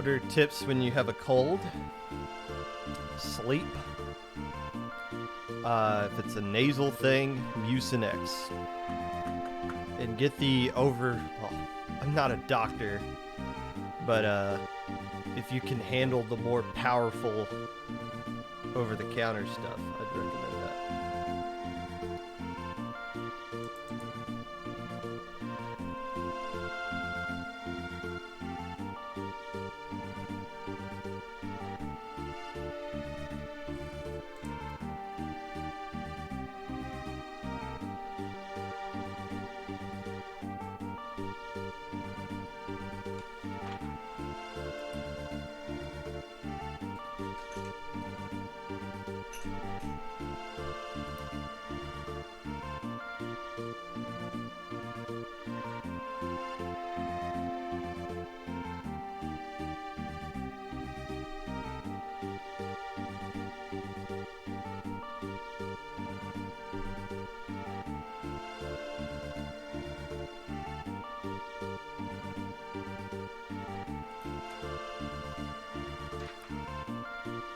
What are tips when you have a cold? Sleep. If it's a nasal thing, Mucinex. And get the I'm not a doctor, but if you can handle the more powerful over-the-counter stuff, I'd recommend that.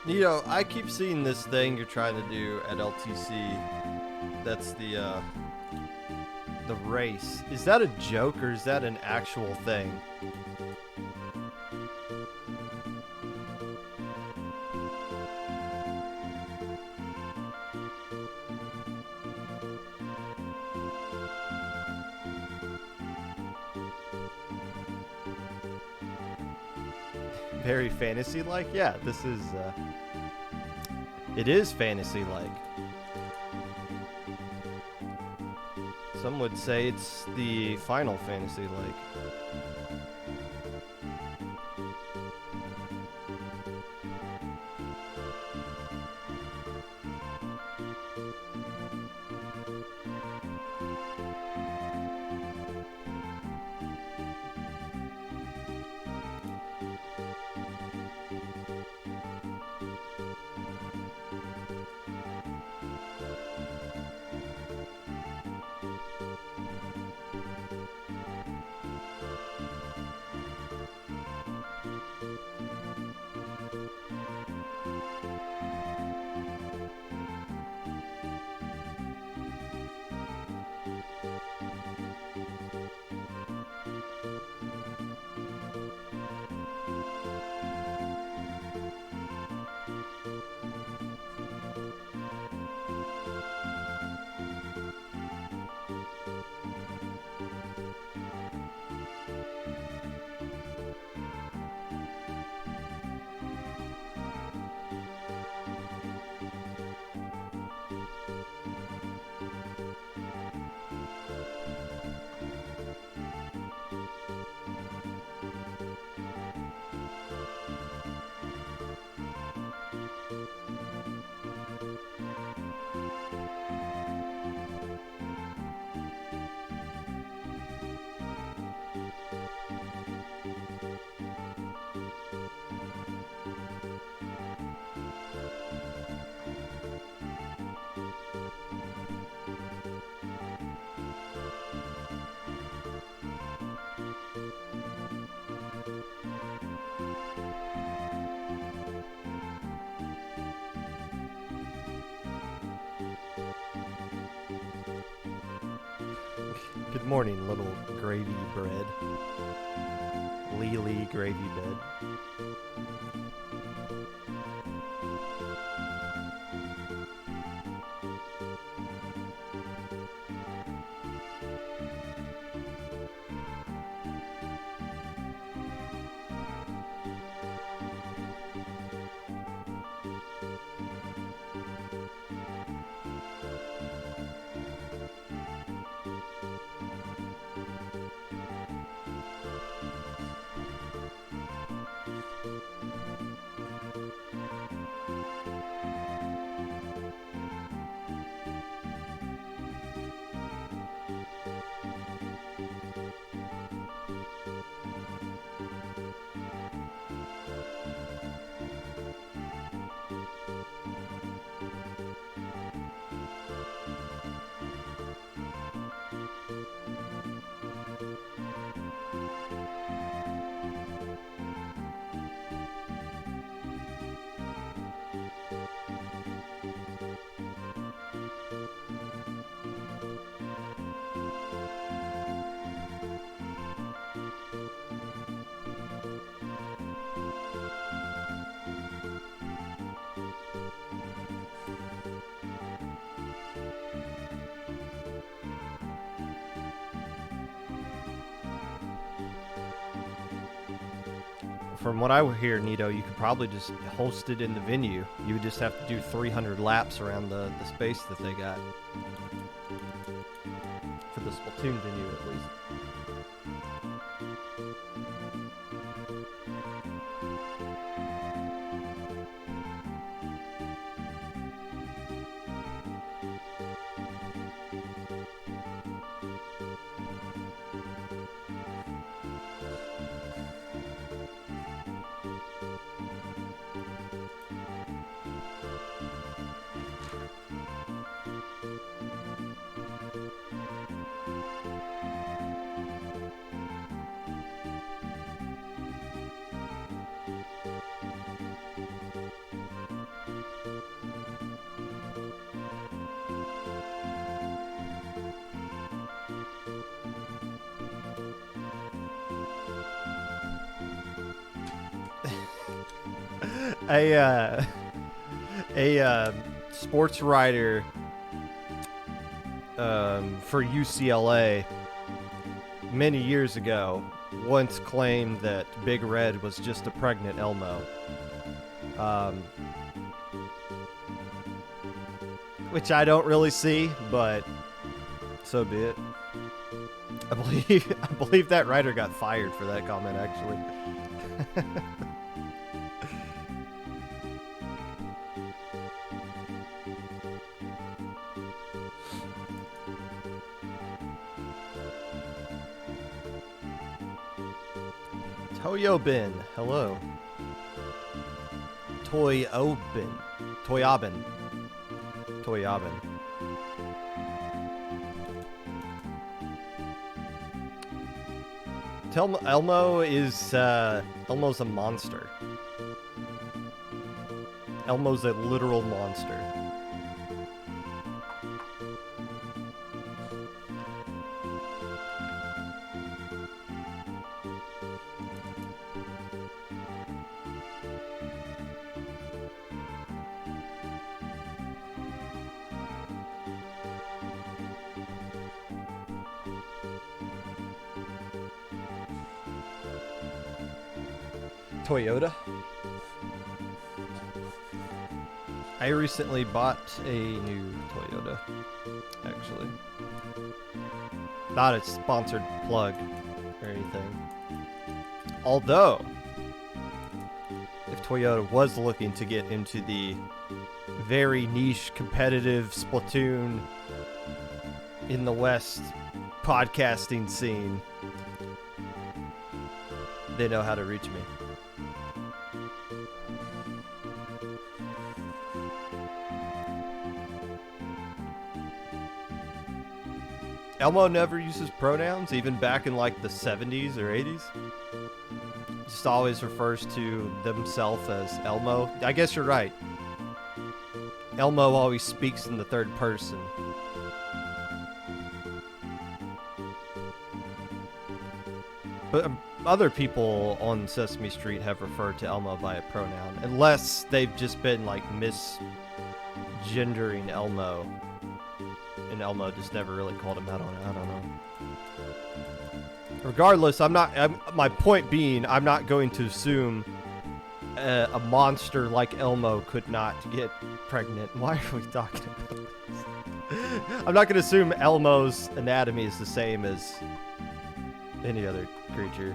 You know, I keep seeing this thing you're trying to do at LTC. That's the race. Is that a joke or is that an actual thing? Very fantasy-like? Yeah, this is, it is fantasy-like. Some would say it's the Final Fantasy-like. Good morning, little gravy bread. Lee gravy bed. from what I hear, Nito, you could probably just host it in the venue. You would just have to do 300 laps around the space that they got. For the Splatoon venue, at least. A sports writer for UCLA many years ago once claimed that Big Red was just a pregnant Elmo. Which I don't really see, but so be it. I believe that writer got fired for that comment, actually. Toyobin, hello. Toyobin. Elmo's a monster. Elmo's a literal monster. Toyota. I recently bought a new Toyota, actually. Not a sponsored plug or anything. Although, if Toyota was looking to get into the very niche competitive Splatoon in the West podcasting scene, they know how to reach me. Elmo never uses pronouns, even back in like the 70s or 80s. Just always refers to themselves as Elmo. I guess you're right. Elmo always speaks in the third person. But other people on Sesame Street have referred to Elmo by a pronoun, unless they've just been like misgendering Elmo. And Elmo just never really called him out on it. I don't know. Regardless, my point being, I'm not going to assume a monster like Elmo could not get pregnant. Why are we talking about this? I'm not going to assume Elmo's anatomy is the same as any other creature.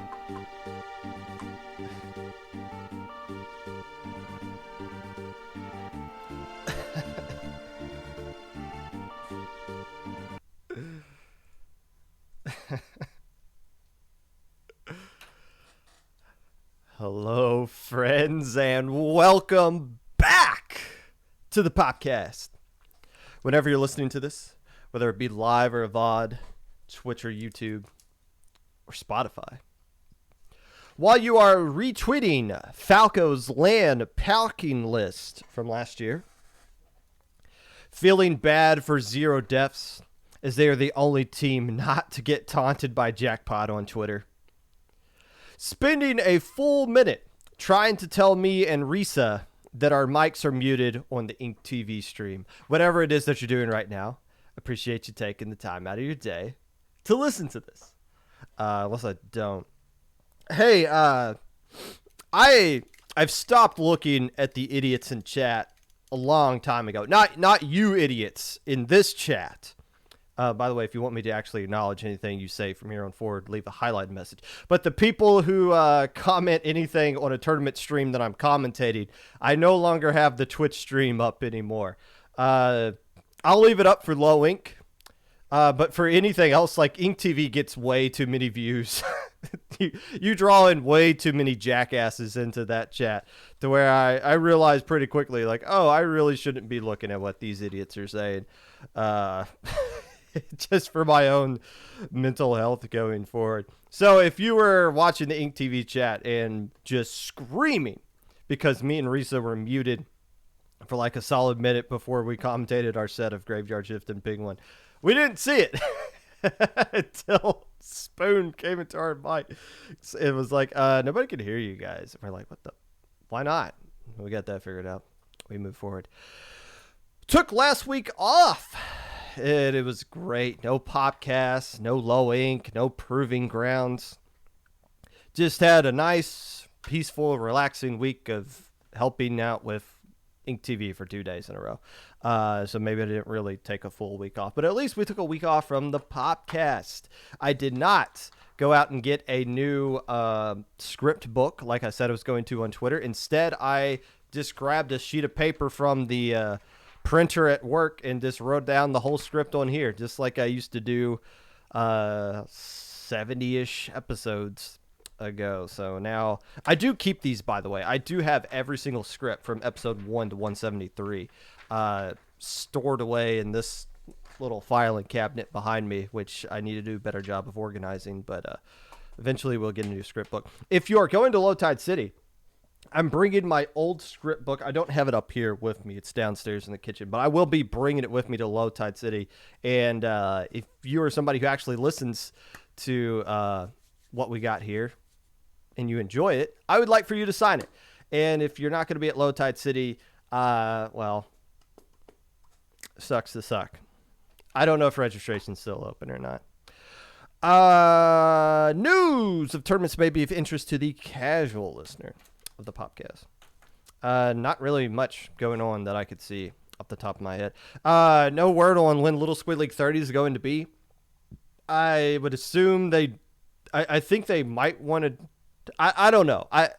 Hello, friends, and welcome back to the Popcast. Whenever you're listening to this, whether it be live or VOD, Twitch or YouTube, or Spotify, while you are retweeting Falco's land packing list from last year, feeling bad for Zero Deaths, as they are the only team not to get taunted by Jackpot on Twitter, spending a full minute trying to tell me and Risa that our mics are muted on the Ink TV stream. Whatever it is that you're doing right now, appreciate you taking the time out of your day to listen to this. Unless I don't. Hey, I I've stopped looking at the idiots in chat a long time ago. Not you idiots in this chat. By the way, if you want me to actually acknowledge anything you say from here on forward, leave a highlight message. But the people who comment anything on a tournament stream that I'm commentating, I no longer have the Twitch stream up anymore. I'll leave it up for Low Ink. But for anything else, like Ink TV gets way too many views. you draw in way too many jackasses into that chat to where I realized pretty quickly, like, oh, I really shouldn't be looking at what these idiots are saying. Just for my own mental health going forward. So if you were watching the Ink TV chat and just screaming because me and Risa were muted for like a solid minute before we commentated our set of Graveyard Shift and Penguin, we didn't see it until Spoon came into our mic. It was like, nobody could hear you guys. And we're like, why not? We got that figured out. We moved forward. Took last week off. It was great. No Popcast, no Low Ink, no Proving Grounds. Just had a nice, peaceful, relaxing week of helping out with Ink TV for 2 days in a row. So maybe I didn't really take a full week off, but at least we took a week off from the Popcast. I did not go out and get a new script book like I said I was going to on Twitter. Instead, I just grabbed a sheet of paper from the printer at work and just wrote down the whole script on here, just like I used to do 70-ish episodes ago. So now I do keep these, by the way. I do have every single script from episode 1 to 173 stored away in this little filing cabinet behind me, which I need to do a better job of organizing, but eventually we'll get a new script book. If you're going to Low Tide City, I'm bringing my old script book. I don't have it up here with me. It's downstairs in the kitchen, but I will be bringing it with me to Low Tide City. And if you are somebody who actually listens to what we got here and you enjoy it, I would like for you to sign it. And if you're not going to be at Low Tide City, well, sucks to suck. I don't know if registration's still open or not. News of tournaments may be of interest to the casual listener of the Popcast. Not really much going on that I could see off the top of my head. No word on when Little Squid League 30 is going to be. I would assume I think they might want to. I don't know. I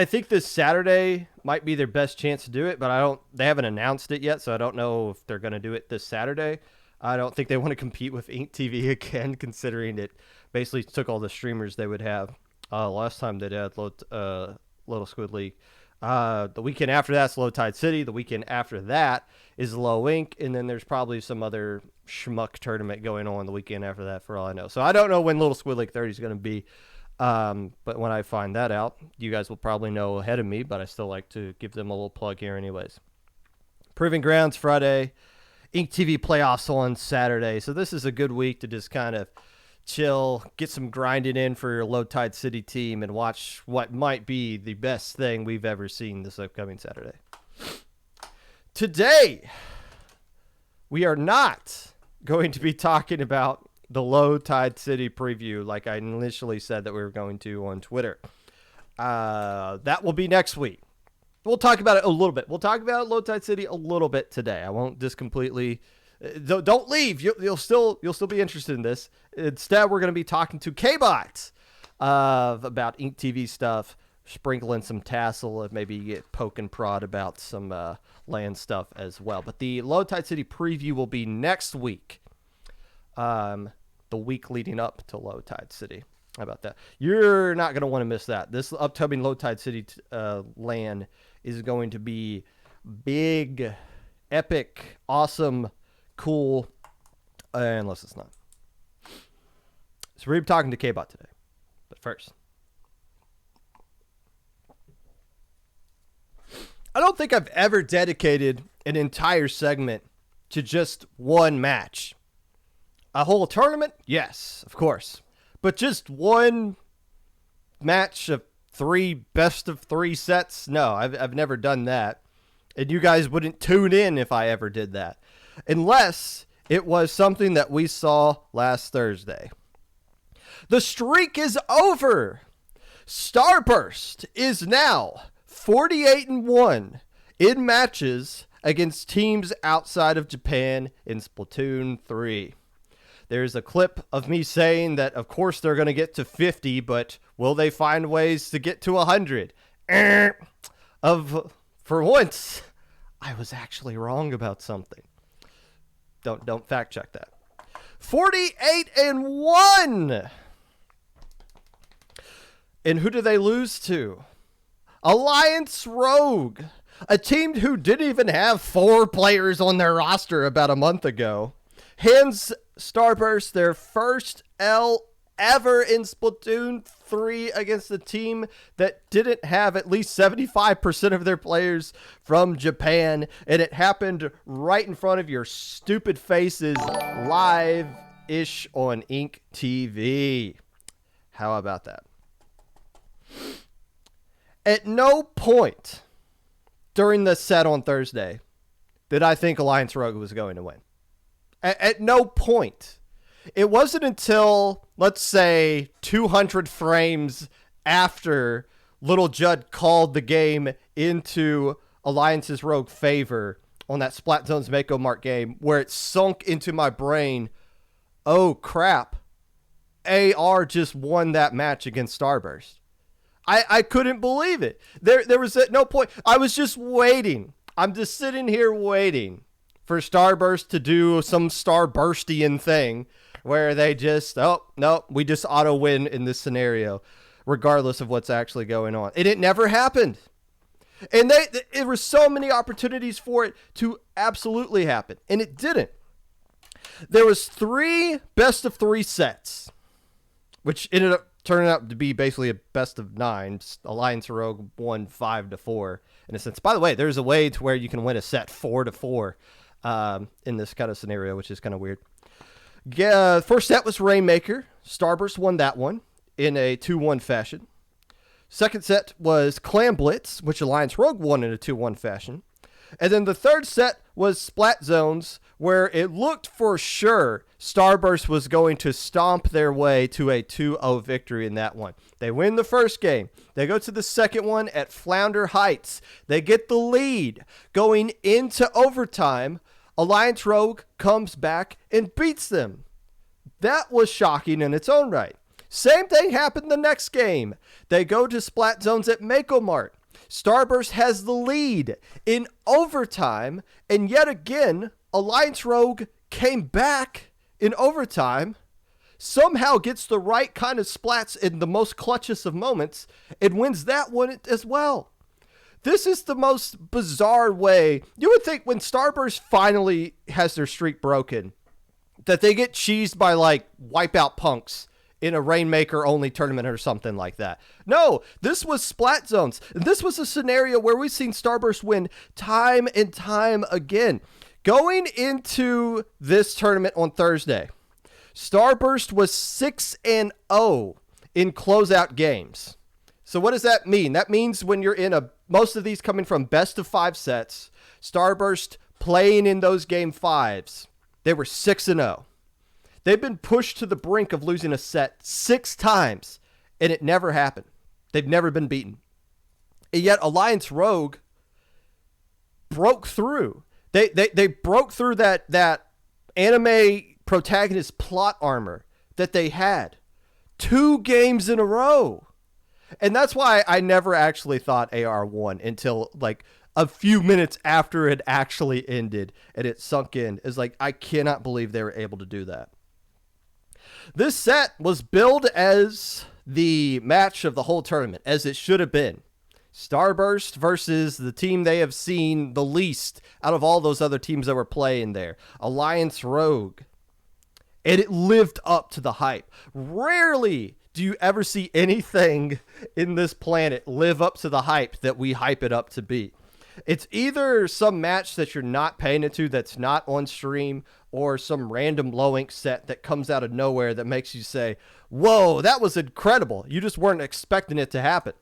think this Saturday might be their best chance to do it, but they haven't announced it yet, so I don't know if they're going to do it this Saturday. I don't think they want to compete with Ink TV again, considering it basically took all the streamers they would have last time they had Little Squid League. The weekend after that's Low Tide City. The weekend after that is Low Ink, and then there's probably some other schmuck tournament going on the weekend after that, for all I know. So I don't know when Little Squid League 30 is going to be. But when I find that out, you guys will probably know ahead of me, but I still like to give them a little plug here anyways. Proving Grounds Friday, Ink TV playoffs on Saturday. So this is a good week to just kind of chill, get some grinding in for your Low Tide City team, and watch what might be the best thing we've ever seen this upcoming Saturday. Today, we are not going to be talking about the Low Tide City preview like I initially said that we were going to on Twitter. That will be next week. We'll talk about it a little bit. We'll talk about Low Tide City a little bit today. I won't just completely... Don't leave. You'll still be interested in this. Instead, we're going to be talking to Kbot about Ink TV stuff, sprinkling some tassel, and maybe get poke and prod about some land stuff as well. But the Low Tide City preview will be next week. The week leading up to Low Tide City. How about that? You're not going to want to miss that. This upcoming Low Tide City LAN is going to be big, epic, awesome, cool, unless it's not. So we're talking to Kbot today. But first, I don't think I've ever dedicated an entire segment to just one match. A whole tournament? Yes, of course. But just one match of 3 best of 3 sets? No, I've never done that. And you guys wouldn't tune in if I ever did that. Unless it was something that we saw last Thursday. The streak is over. Starburst is now 48-1 in matches against teams outside of Japan in Splatoon 3. There's a clip of me saying that, of course, they're going to get to 50, but will they find ways to get to 100? For once, I was actually wrong about something. Don't fact check that. 48-1. And who do they lose to? Alliance Rogue, a team who didn't even have 4 players on their roster about a month ago, hands Starburst their first L ever in Splatoon 3 against a team that didn't have at least 75% of their players from Japan, and it happened right in front of your stupid faces, live-ish on Ink TV. How about that? At no point during the set on Thursday did I think Alliance Rogue was going to win. At no point. It wasn't until, let's say, 200 frames after Little Judd called the game into Alliance's Rogue favor on that Splat Zones Mako Mart game where it sunk into my brain, oh crap, AR just won that match against Starburst. I couldn't believe it. There was at no point. I was just waiting. I'm just sitting here waiting for Starburst to do some Starburstian thing where they just, oh, no, we just auto win in this scenario, regardless of what's actually going on. And it never happened. And there were so many opportunities for it to absolutely happen, and it didn't. There was 3 best of 3 sets, which ended up turning out to be basically a best of 9. Alliance Rogue won 5-4 in a sense. By the way, there's a way to where you can win a set 4-4 in this kind of scenario, which is kind of weird. First set was Rainmaker. Starburst won that one in a 2-1 fashion. Second set was Clam Blitz, which Alliance Rogue won in a 2-1 fashion. And then the third set was Splat Zones, where it looked for sure Starburst was going to stomp their way to a 2-0 victory in that one. They win the first game. They go to the second one at Flounder Heights. They get the lead. Going into overtime, Alliance Rogue comes back and beats them. That was shocking in its own right. Same thing happened the next game. They go to Splat Zones at Mako Mart. Starburst has the lead in overtime, and yet again, Alliance Rogue came back in overtime, somehow gets the right kind of splats in the most clutchest of moments, and wins that one as well. This is the most bizarre way. You would think when Starburst finally has their streak broken, that they get cheesed by like Wipeout Punks in a Rainmaker only tournament or something like that. No, this was Splat Zones. This was a scenario where we've seen Starburst win time and time again. Going into this tournament on Thursday, Starburst was 6-0 in closeout games. So what does that mean? That means when you're in most of these coming from best of 5 sets, Starburst playing in those game 5s, they were 6-0. They've been pushed to the brink of losing a set 6 times, and it never happened. They've never been beaten. And yet Alliance Rogue broke through. They broke through that anime protagonist plot armor that they had 2 games in a row. And that's why I never actually thought AR won until like a few minutes after it actually ended and it sunk in. It's like, I cannot believe they were able to do that. This set was billed as the match of the whole tournament, as it should have been. Starburst versus the team they have seen the least out of all those other teams that were playing there, Alliance Rogue. And it lived up to the hype. Rarely do you ever see anything in this planet live up to the hype that we hype it up to be. It's either some match that you're not paying into that's not on stream, or some random low ink set that comes out of nowhere that makes you say, whoa, that was incredible. You just weren't expecting it to happen.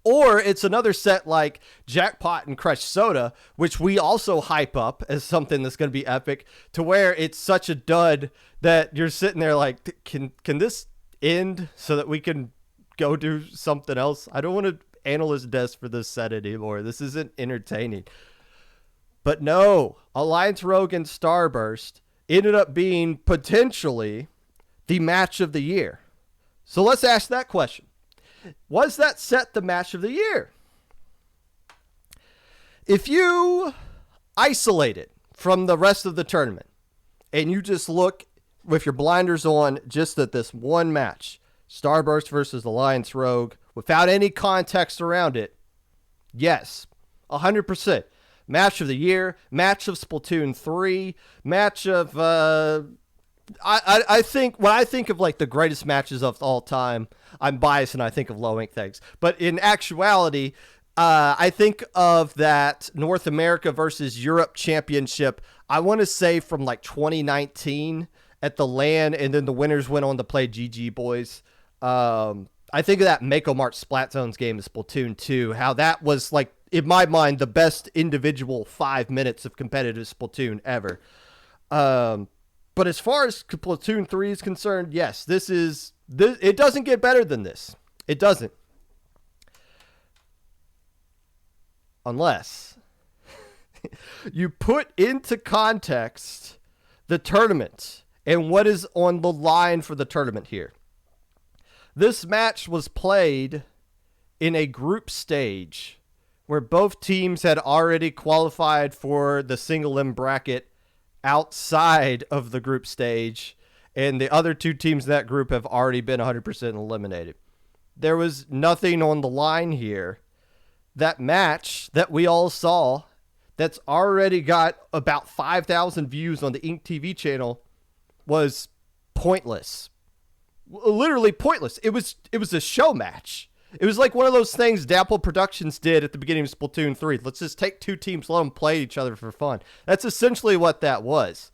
Or it's another set like Jackpot and Crushed Soda, which we also hype up as something that's going to be epic, to where it's such a dud that you're sitting there like, can this end so that we can go do something else. I don't want to analyst desk for this set anymore. This isn't entertaining. But no, Alliance Rogue and Starburst ended up being potentially the match of the year. So let's ask that question. Was that set the match of the year? If you isolate it from the rest of the tournament and you just look with your blinders on just at this one match, Starburst versus Alliance Rogue, without any context around it, yes, 100%. Match of the year, match of Splatoon 3, match of, I think, when I think of like the greatest matches of all time, I'm biased and I think of low ink things. But in actuality, I think of that North America versus Europe championship, I want to say from like 2019 at the LAN, and then the winners went on to play GG Boys. I think of that Mako Mart Splat Zones game in Splatoon 2, how that was like, in my mind, the best individual 5 minutes of competitive Splatoon ever. But as far as Splatoon 3 is concerned, yes, it doesn't get better than this. It doesn't. Unless you put into context the tournament and what is on the line for the tournament here. This match was played in a group stage where both teams had already qualified for the single M bracket outside of the group stage, and the other two teams in that group have already been 100% eliminated. There was nothing on the line here. That match that we all saw, that's already got about 5,000 views on the Ink TV channel, was pointless. Literally pointless. It was a show match. It was like one of those things Dapple Productions did at the beginning of Splatoon 3. Let's just take two teams, let them play each other for fun. That's essentially what that was.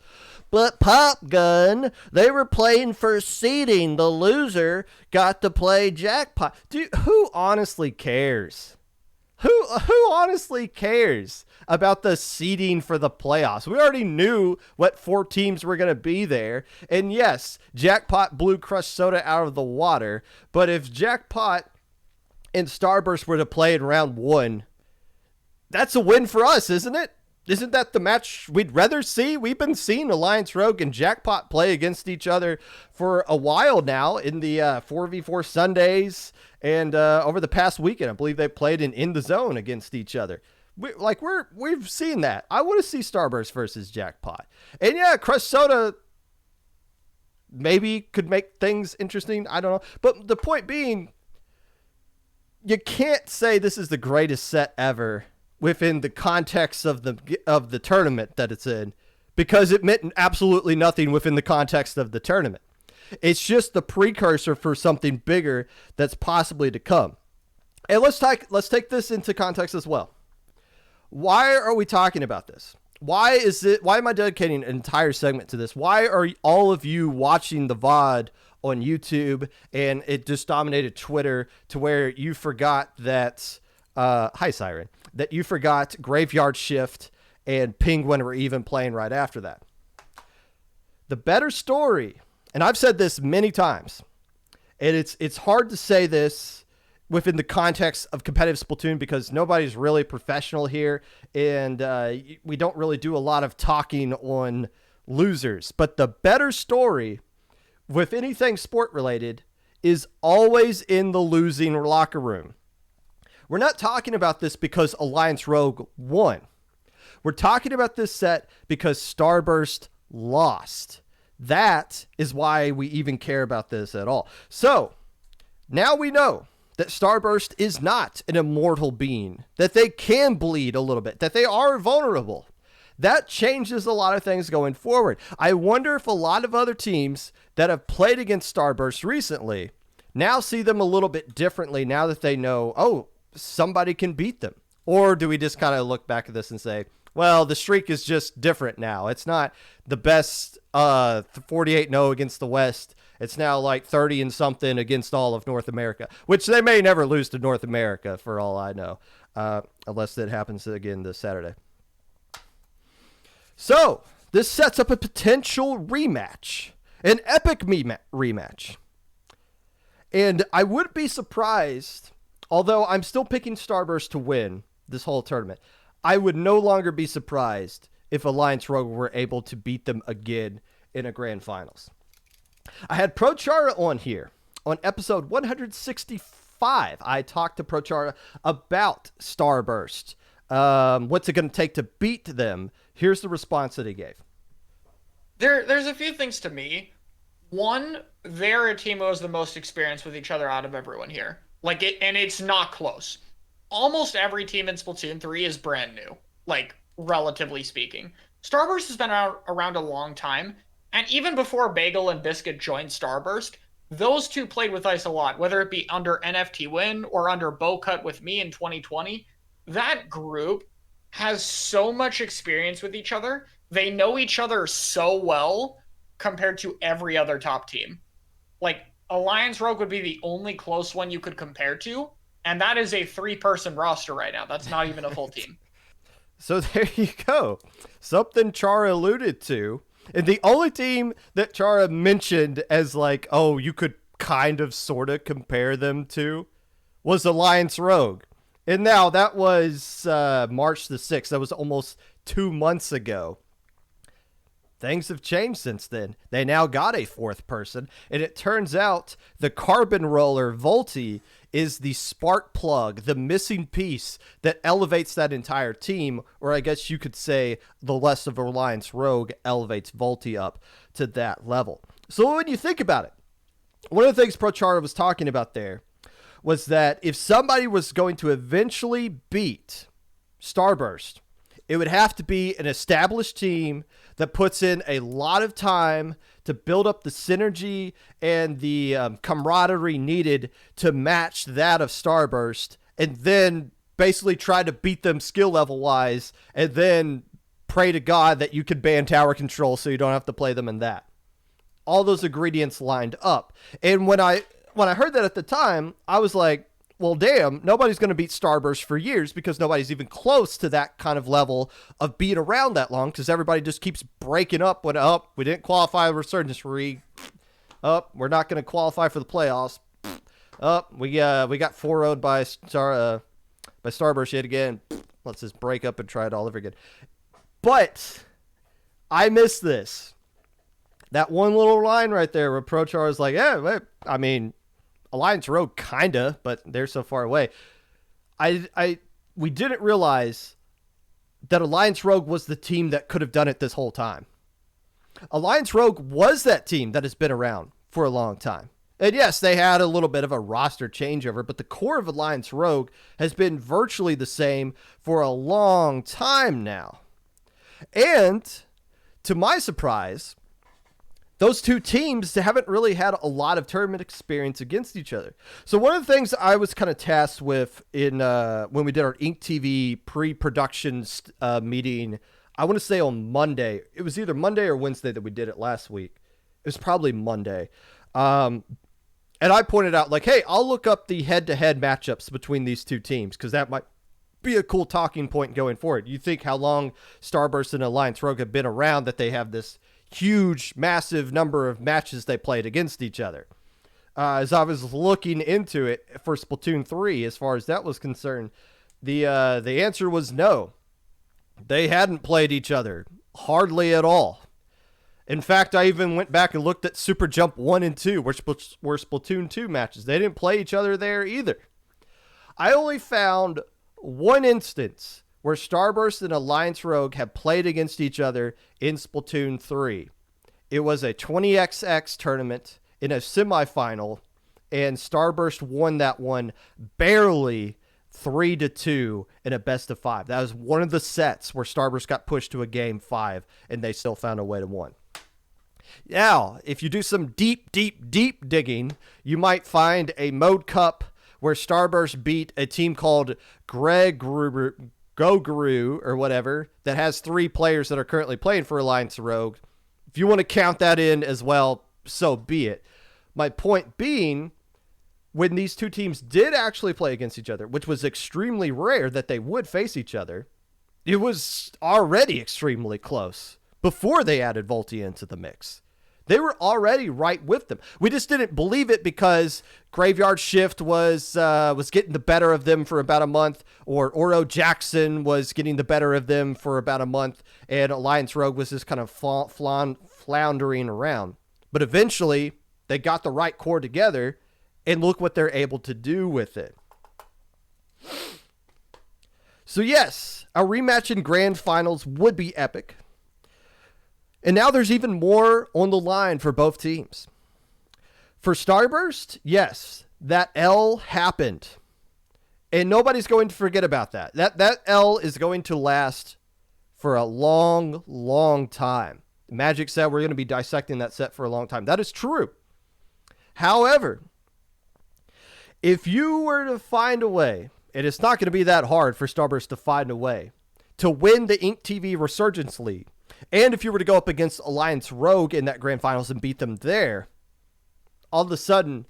But Pop Gun, they were playing for seeding. The loser got to play Jackpot. Dude, who honestly cares? Who honestly cares about the seeding for the playoffs? We already knew what 4 teams were going to be there. And yes, Jackpot blew Crush Soda out of the water. But if Jackpot and Starburst were to play in round 1, that's a win for us, isn't it? Isn't that the match we'd rather see? We've been seeing Alliance Rogue and Jackpot play against each other for a while now in the 4v4 Sundays. And over the past weekend, I believe they played in the zone against each other. We've seen that. I want to see Starburst versus Jackpot. And yeah, Crush Soda maybe could make things interesting. I don't know. But the point being, you can't say this is the greatest set ever within the context of the tournament that it's in, because it meant absolutely nothing within the context of the tournament. It's just the precursor for something bigger that's possibly to come. And let's take this into context as well. Why are we talking about this? Why am I dedicating an entire segment to this? Why are all of you watching the VOD on YouTube and it just dominated Twitter to where you forgot that, hi Siren, that you forgot Graveyard Shift and Penguin were even playing right after that? The better story, and I've said this many times, and it's hard to say this within the context of competitive Splatoon because nobody's really professional here, and we don't really do a lot of talking on losers. But the better story with anything sport related is always in the losing locker room. We're not talking about this because Alliance Rogue won. We're talking about this set because Starburst lost. That is why we even care about this at all. So now we know that Starburst is not an immortal being, that they can bleed a little bit, that they are vulnerable. That changes a lot of things going forward. I wonder if a lot of other teams that have played against Starburst recently now see them a little bit differently now that they know, oh, somebody can beat them. Or do we just kind of look back at this and say, well, the streak is just different now. It's not the best 48-0 against the West. It's now like 30 and something against all of North America, which they may never lose to North America for all I know, unless it happens again this Saturday. So this sets up a potential rematch, an epic rematch. And I would be surprised, although I'm still picking Starburst to win this whole tournament, I would no longer be surprised if Alliance Rogue were able to beat them again in a grand finals. I had ProChara on here on episode 165. I talked to ProChara about Starburst. What's it going to take to beat them? Here's the response that he gave. There's a few things to me. One, they're a team who has the most experience with each other out of everyone here. And it's not close. Almost every team in Splatoon 3 is brand new, relatively speaking. Starburst has been around a long time, and even before Bagel and Biscuit joined Starburst, those two played with Ice a lot, whether it be under NFT Win or under Bowcut with me in 2020. That group has so much experience with each other. They know each other so well compared to every other top team. Alliance Rogue would be the only close one you could compare to, and that is a 3-person roster right now. That's not even a full team. So there you go. Something Chara alluded to. And the only team that Chara mentioned as you could kind of sort of compare them to was Alliance Rogue. And now that was March the 6th. That was almost 2 months ago. Things have changed since then. They now got a 4th person, and it turns out the Carbon Roller Volty is the spark plug, the missing piece that elevates that entire team, or I guess you could say the less of Alliance Rogue elevates Volty up to that level. So when you think about it, one of the things ProChara was talking about there was that if somebody was going to eventually beat Starburst, it would have to be an established team that puts in a lot of time to build up the synergy and the camaraderie needed to match that of Starburst, and then basically try to beat them skill level wise, and then pray to God that you can ban tower control so you don't have to play them in that. All those ingredients lined up. And when I heard that at the time, I was like, well, damn, nobody's going to beat Starburst for years because nobody's even close to that kind of level of being around that long, because everybody just keeps breaking up when, we didn't qualify for Resurgence League. We're not going to qualify for the playoffs. We got 4-0'd by Starburst yet again. Let's just break up and try it all over again. But I miss this. That one little line right there where ProChara is like, Alliance Rogue kinda, but they're so far away. We didn't realize that Alliance Rogue was the team that could have done it this whole time. Alliance Rogue was that team that has been around for a long time. And yes, they had a little bit of a roster changeover, but the core of Alliance Rogue has been virtually the same for a long time now. And to my surprise, those two teams haven't really had a lot of tournament experience against each other. So one of the things I was kind of tasked with in when we did our Ink TV pre-production meeting, I want to say on Monday. It was either Monday or Wednesday that we did it last week. It was probably Monday. And I pointed out, hey, I'll look up the head-to-head matchups between these two teams, because that might be a cool talking point going forward. You think how long Starburst and Alliance Rogue have been around, that they have this huge, massive number of matches they played against each other. As I was looking into it for Splatoon 3, as far as that was concerned, the answer was no. They hadn't played each other hardly at all. In fact, I even went back and looked at Super Jump 1 and 2, which were Splatoon 2 matches. They didn't play each other there either. I only found one instance where Starburst and Alliance Rogue have played against each other in Splatoon 3. It was a 20XX tournament in a semifinal, and Starburst won that one barely 3-2 in a best of 5. That was one of the sets where Starburst got pushed to a game 5, and they still found a way to win. Now, if you do some deep digging, you might find a Mode Cup where Starburst beat a team called Goguru or whatever that has 3 players that are currently playing for Alliance Rogue. If you want to count that in as well, so be it. My point being, when these two teams did actually play against each other, which was extremely rare that they would face each other, it was already extremely close before they added Volty into the mix. They were already right with them. We just didn't believe it because Graveyard Shift was getting the better of them for about a month, or Oro Jackson was getting the better of them for about a month, and Alliance Rogue was just kind of floundering around. But eventually, they got the right core together, and look what they're able to do with it. So yes, a rematch in Grand Finals would be epic. And now there's even more on the line for both teams. For Starburst, yes, that L happened. And nobody's going to forget about that. That L is going to last for a long, long time. Magic said we're going to be dissecting that set for a long time. That is true. However, if you were to find a way, and it's not going to be that hard for Starburst to find a way, to win the Ink TV Resurgence League, and if you were to go up against Alliance Rogue in that Grand Finals and beat them there, all of a sudden,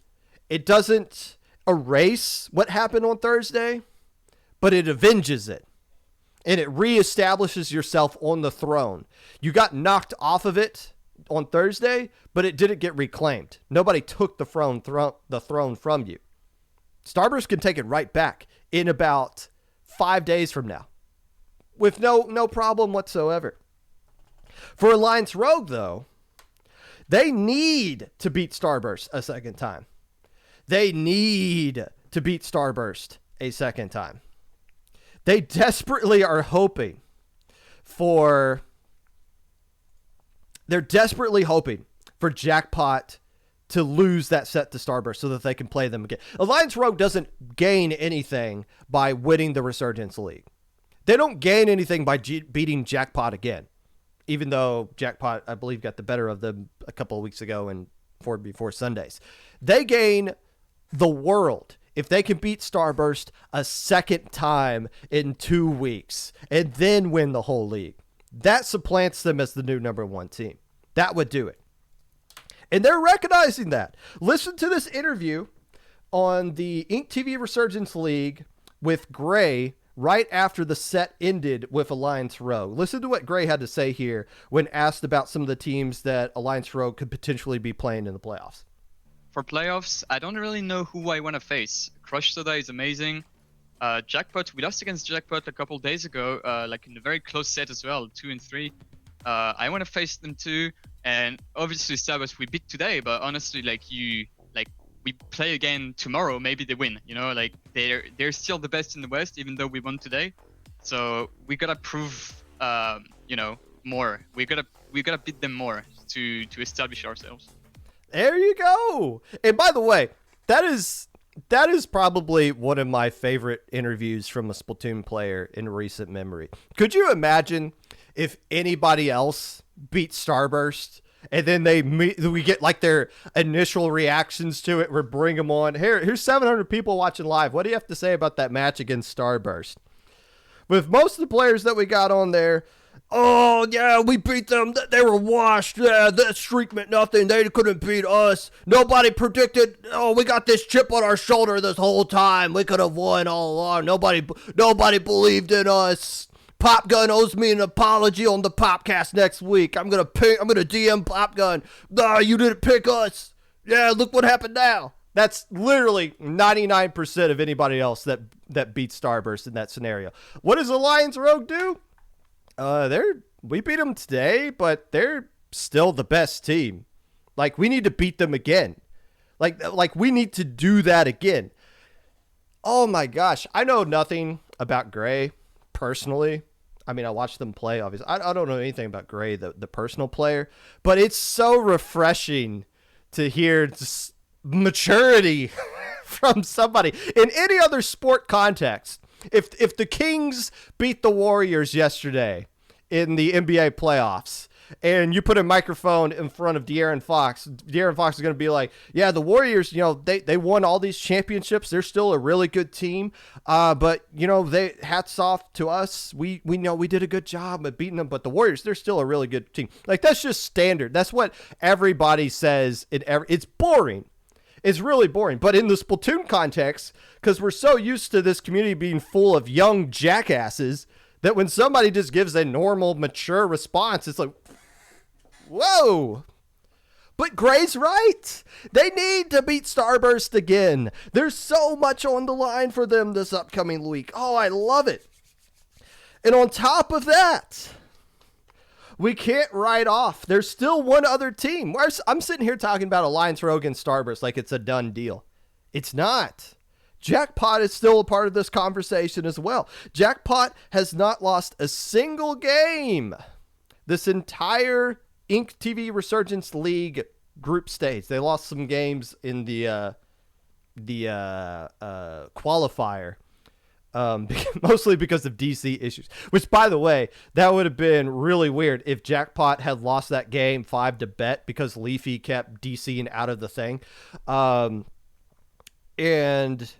it doesn't erase what happened on Thursday, but it avenges it. And it reestablishes yourself on the throne. You got knocked off of it on Thursday, but it didn't get reclaimed. Nobody took the throne from you. Starburst can take it right back in about 5 days from now with no problem whatsoever. For Alliance Rogue, though, they need to beat Starburst a second time. They need to beat Starburst a second time. They desperately are hoping for... They're desperately hoping for Jackpot to lose that set to Starburst so that they can play them again. Alliance Rogue doesn't gain anything by winning the Resurgence League. They don't gain anything by beating Jackpot again. Even though Jackpot, I believe, got the better of them a couple of weeks ago and before Sundays. They gain the world if they can beat Starburst a second time in 2 weeks and then win the whole league. That supplants them as the new number one team. That would do it. And they're recognizing that. Listen to this interview on the Ink TV Resurgence League with Gray right after the set ended with Alliance Rogue. Listen to what Gray had to say here when asked about some of the teams that Alliance Rogue could potentially be playing in the playoffs. For playoffs, I don't really know who I want to face. Crush Soda is amazing. Jackpot, we lost against Jackpot a couple days ago, like in a very close set as well, 2 and 3. I want to face them too, and obviously Starburst we beat today, but honestly, we play again tomorrow, maybe they win. You know, like they're still the best in the West, even though we won today. So we gotta prove, more. We gotta beat them more to establish ourselves. There you go. And by the way, that is probably one of my favorite interviews from a Splatoon player in recent memory. Could you imagine if anybody else beat Starburst and then we get like their initial reactions to it? We bring them on. Here's 700 people watching live. What do you have to say about that match against Starburst? With most of the players that we got on there, oh, yeah, we beat them. They were washed. Yeah, that streak meant nothing. They couldn't beat us. Nobody predicted. Oh, we got this chip on our shoulder this whole time. We could have won all along. Nobody believed in us. Popgun owes me an apology on the Popcast next week. I'm gonna DM Popgun. Nah, you didn't pick us. Yeah, look what happened now. That's literally 99% of anybody else that beats Starburst in that scenario. What does Alliance Rogue do? We beat them today, but they're still the best team. Like, we need to beat them again. Like we need to do that again. Oh my gosh. I know nothing about Gray personally. I mean, I watched them play, obviously. I don't know anything about Gray, the personal player, but it's so refreshing to hear just maturity from somebody in any other sport context. If the Kings beat the Warriors yesterday in the NBA playoffs and you put a microphone in front of De'Aaron Fox is going to be like, yeah, the Warriors, they won all these championships. They're still a really good team. But they hats off to us. We know we did a good job at beating them, but the Warriors, they're still a really good team. Like, that's just standard. That's what everybody says. It's boring. It's really boring. But in the Splatoon context, because we're so used to this community being full of young jackasses, that when somebody just gives a normal, mature response, it's like, whoa. But Gray's right. They need to beat Starburst again. There's so much on the line for them this upcoming week. Oh, I love it. And on top of that, we can't write off. There's still one other team. I'm sitting here talking about Alliance Rogue and Starburst like it's a done deal. It's not. Jackpot is still a part of this conversation as well. Jackpot has not lost a single game this entire Inc. TV Resurgence League group stage. They lost some games in the qualifier, mostly because of DC issues. Which, by the way, that would have been really weird if Jackpot had lost that game 5-bet because Leafy kept DCing out of the thing, and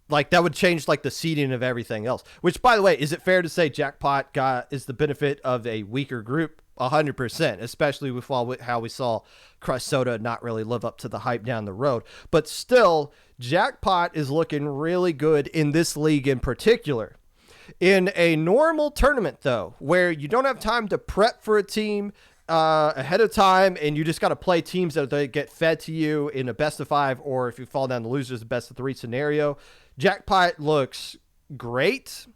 like that would change like the seeding of everything else. Which, by the way, is it fair to say Jackpot is the benefit of a weaker group? 100%, especially with how we saw Crush Soda not really live up to the hype down the road. But still, Jackpot is looking really good in this league in particular. In a normal tournament, though, where you don't have time to prep for a team ahead of time and you just got to play teams that they get fed to you in a best of 5, or if you fall down to losers, a best of 3 scenario, Jackpot looks great.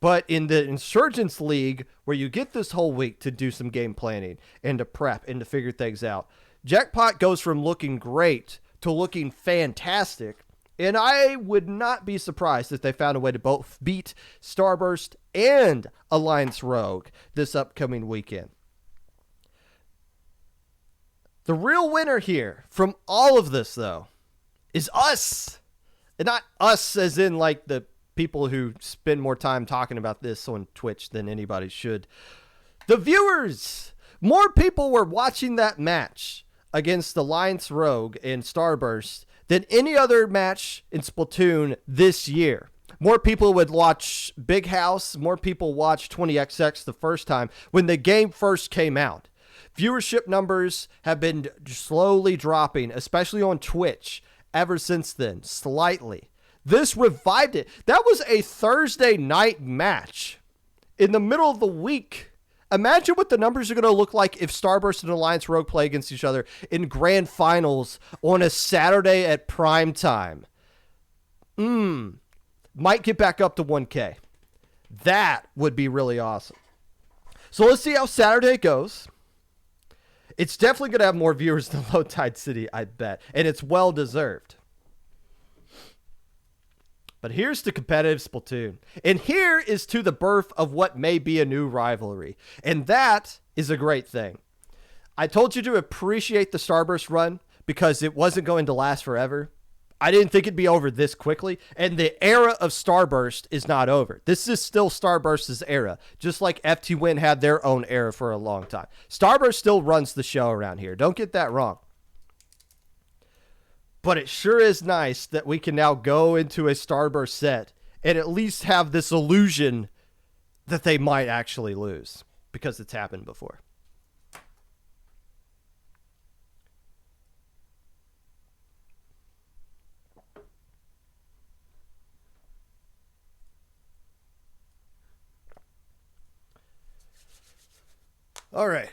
But in the Insurgents League, where you get this whole week to do some game planning and to prep and to figure things out, Jackpot goes from looking great to looking fantastic. And I would not be surprised if they found a way to both beat Starburst and Alliance Rogue this upcoming weekend. The real winner here from all of this, though, is us. And not us as in like the people who spend more time talking about this on Twitch than anybody should. The viewers! More people were watching that match against Alliance Rogue and Starburst than any other match in Splatoon this year. More people would watch Big House. More people watched 20XX the first time when the game first came out. Viewership numbers have been slowly dropping, especially on Twitch, ever since then, slightly. This revived it. That was a Thursday night match in the middle of the week. Imagine what the numbers are going to look like if Starburst and Alliance Rogue play against each other in grand finals on a Saturday at prime time. Might get back up to 1K. That would be really awesome. So let's see how Saturday goes. It's definitely going to have more viewers than Low Tide City, I bet. And it's well deserved. But here's to competitive Splatoon. And here is to the birth of what may be a new rivalry. And that is a great thing. I told you to appreciate the Starburst run because it wasn't going to last forever. I didn't think it'd be over this quickly. And the era of Starburst is not over. This is still Starburst's era. Just like FT-Win had their own era for a long time. Starburst still runs the show around here. Don't get that wrong. But it sure is nice that we can now go into a Starburst set and at least have this illusion that they might actually lose because it's happened before. All right.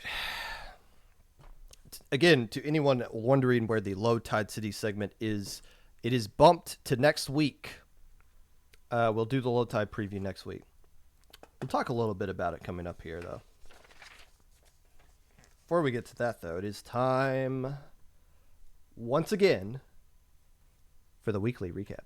Again, to anyone wondering where the Low Tide City segment is, it is bumped to next week. We'll do the Low Tide preview next week. We'll talk a little bit about it coming up here, though. Before we get to that, though, it is time, once again, for the weekly recap.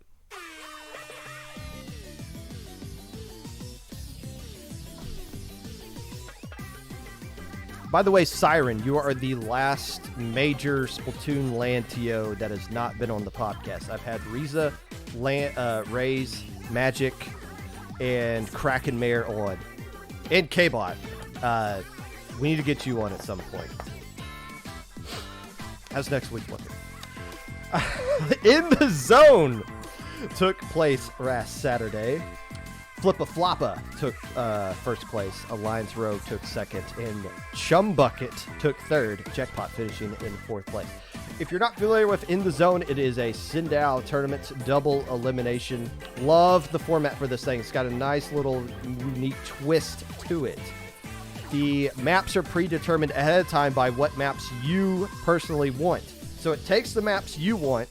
By the way, Siren, you are the last major Splatoon LAN TO that has not been on the podcast. I've had Riza, Raze, Magic, and Kraken Mare on. And Kbot. We need to get you on at some point. How's next week looking? In the Zone took place last Saturday. Flippa Floppa took first place. Alliance Rogue took second. And Chum Bucket took third. Jackpot finishing in fourth place. If you're not familiar with In the Zone, it is a Sindao tournament double elimination. Love the format for this thing. It's got a nice little unique twist to it. the maps are predetermined ahead of time by what maps you personally want. So it takes the maps you want,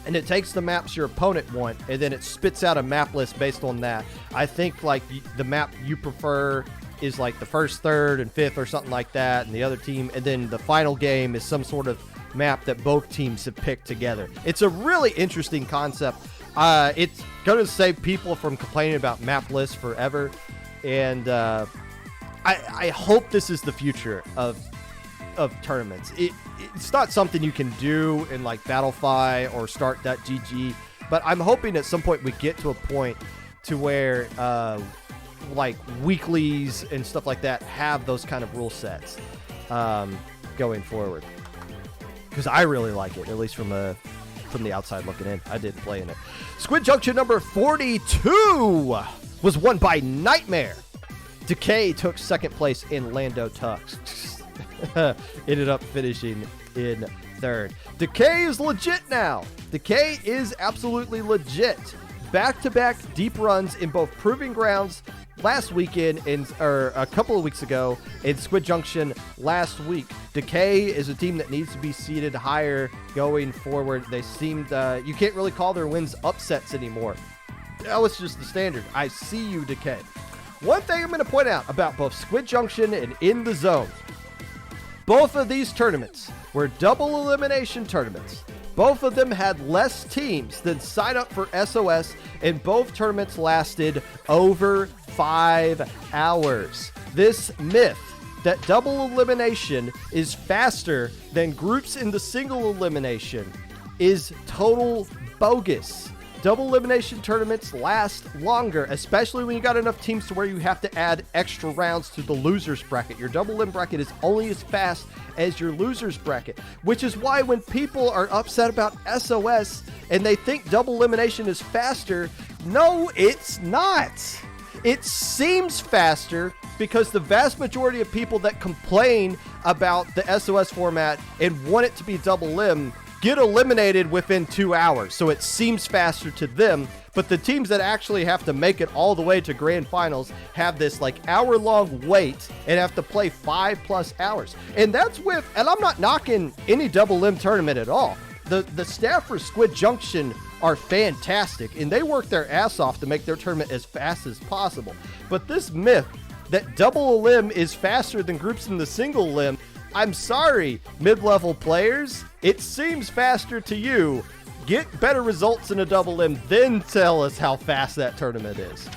and it takes the maps your opponent want, and then it spits out a map list based on that. I think like the map you prefer is like the first, third, and fifth or something like that, and the other team, and then the final game is some sort of map that both teams have picked together. It's a really interesting concept. It's going to save people from complaining about map lists forever, and I hope this is the future of tournaments. It's not something you can do in like Battlefy or Start.gg, but I'm hoping at some point we get to a point to where like weeklies and stuff like that have those kind of rule sets going forward, because I really like it, at least from the outside looking in. I did play in it. Squid Junction number 42 was won by Nightmare. Decay took second place in Lando Tux. Ended up finishing in third. Decay is legit now. Decay is absolutely legit. Back-to-back deep runs in both Proving Grounds last weekend or a couple of weeks ago in Squid Junction last week. Decay is a team that needs to be seeded higher going forward. They seemed you can't really call their wins upsets anymore. That was just the standard. I see you, Decay. One thing I'm going to point out about both Squid Junction and In the Zone, both of these tournaments were double elimination tournaments. Both of them had less teams than sign up for SOS, and both tournaments lasted over 5 hours. This myth that double elimination is faster than groups in the single elimination is total bogus. Double elimination tournaments last longer, especially when you got enough teams to where you have to add extra rounds to the losers bracket. Your double elim bracket is only as fast as your losers bracket, which is why when people are upset about SOS and they think double elimination is faster, no, it's not. It seems faster because the vast majority of people that complain about the SOS format and want it to be double elim get eliminated within 2 hours. So it seems faster to them, but the teams that actually have to make it all the way to grand finals have this like hour-long wait and have to play 5+ hours. And that's with, and I'm not knocking any double elim tournament at all. The staff for Squid Junction are fantastic, and they work their ass off to make their tournament as fast as possible. But this myth that double elim is faster than groups in the single elim, I'm sorry, mid-level players, it seems faster to you. Get better results in a double elim, then tell us how fast that tournament is.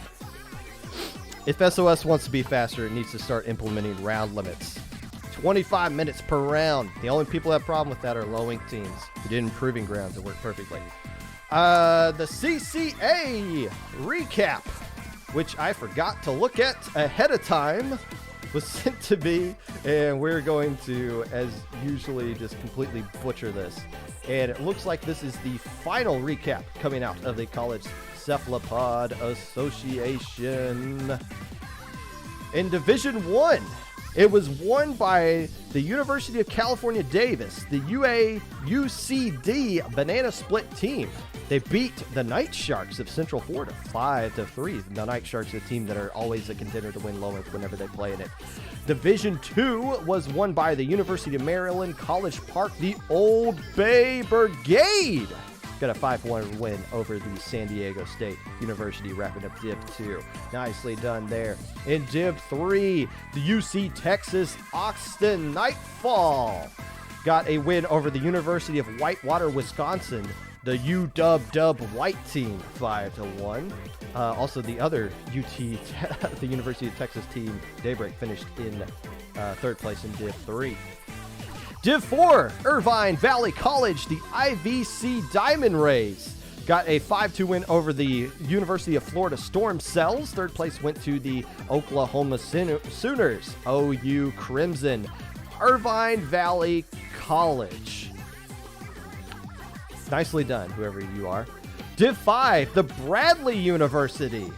If SOS wants to be faster, it needs to start implementing round limits. 25 minutes per round. The only people that have a problem with that are low-ink teams who did Proving Grounds. It worked perfectly. The CCA recap, which I forgot to look at ahead of time, was sent to me, and we're going to, as usually, just completely butcher this. And it looks like this is the final recap coming out of the College Cephalopod Association. In Division 1, it was won by the University of California, Davis, the UCD Banana Split team. They beat the Night Sharks of Central Florida 5-3. The Night Sharks are a team that are always a contender to win low whenever they play in it. Division 2 was won by the University of Maryland, College Park, the Old Bay Brigade. Got a 5-1 win over the San Diego State University, wrapping up Div 2. Nicely done there. In Div 3, the UC Texas Austin Nightfall got a win over the University of Whitewater, Wisconsin. The UW White team 5-1. Also, the other UT, the University of Texas team, Daybreak, finished in third place in Div 3. Div 4, Irvine Valley College, the IVC Diamond Rays, got a 5-2 win over the University of Florida Storm Cells. Third place went to the Oklahoma Sooners, OU Crimson. Irvine Valley College. Nicely done, whoever you are. Div 5, the Bradley University.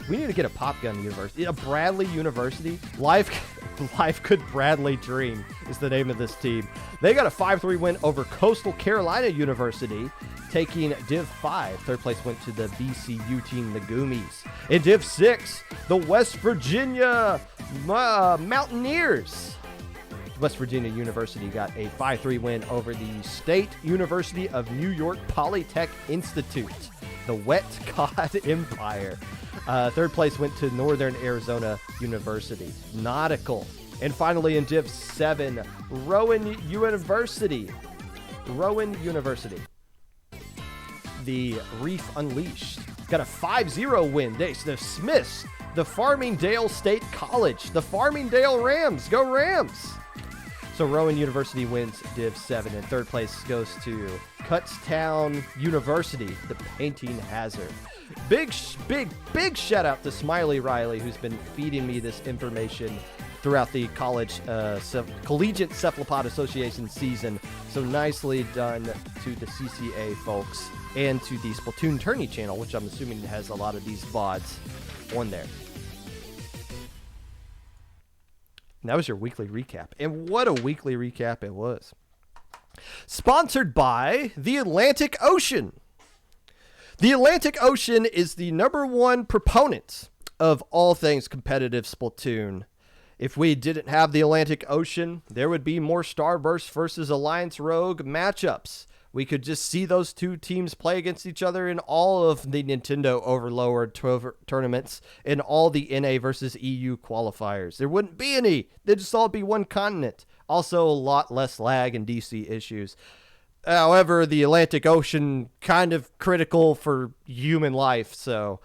We need to get a Pop Gun University. A Bradley University. Life Could Bradley Dream is the name of this team. They got a 5-3 win over Coastal Carolina University. taking Div 5. Third place went to the VCU team, the Goomies. In Div 6, the West Virginia Mountaineers. West Virginia University got a 5-3 win over the State University of New York Polytech Institute, the Wet God Empire. Third place went to Northern Arizona University, Nautical. And finally in Div 7, Rowan University. The Reef Unleashed got a 5-0 win. They dismissed the Farmingdale State College. The Farmingdale Rams. Go Rams! So Rowan University wins Div 7, and third place goes to Kutztown University, the Painting Hazard. Big shout out to Smiley Riley, who's been feeding me this information throughout the Collegiate Cephalopod Association season. So nicely done to the CCA folks and to the Splatoon Tourney channel, which I'm assuming has a lot of these VODs on there. And that was your weekly recap. And what a weekly recap it was. Sponsored by the Atlantic Ocean. The Atlantic Ocean is the #1 proponent of all things competitive Splatoon. If we didn't have the Atlantic Ocean, there would be more Starburst versus Alliance Rogue matchups. We could just see those two teams play against each other in all of the Nintendo Overlord tournaments and all the NA versus EU qualifiers. There wouldn't be any. They'd just all be one continent. Also, a lot less lag and DC issues. However, the Atlantic Ocean, kind of critical for human life. So,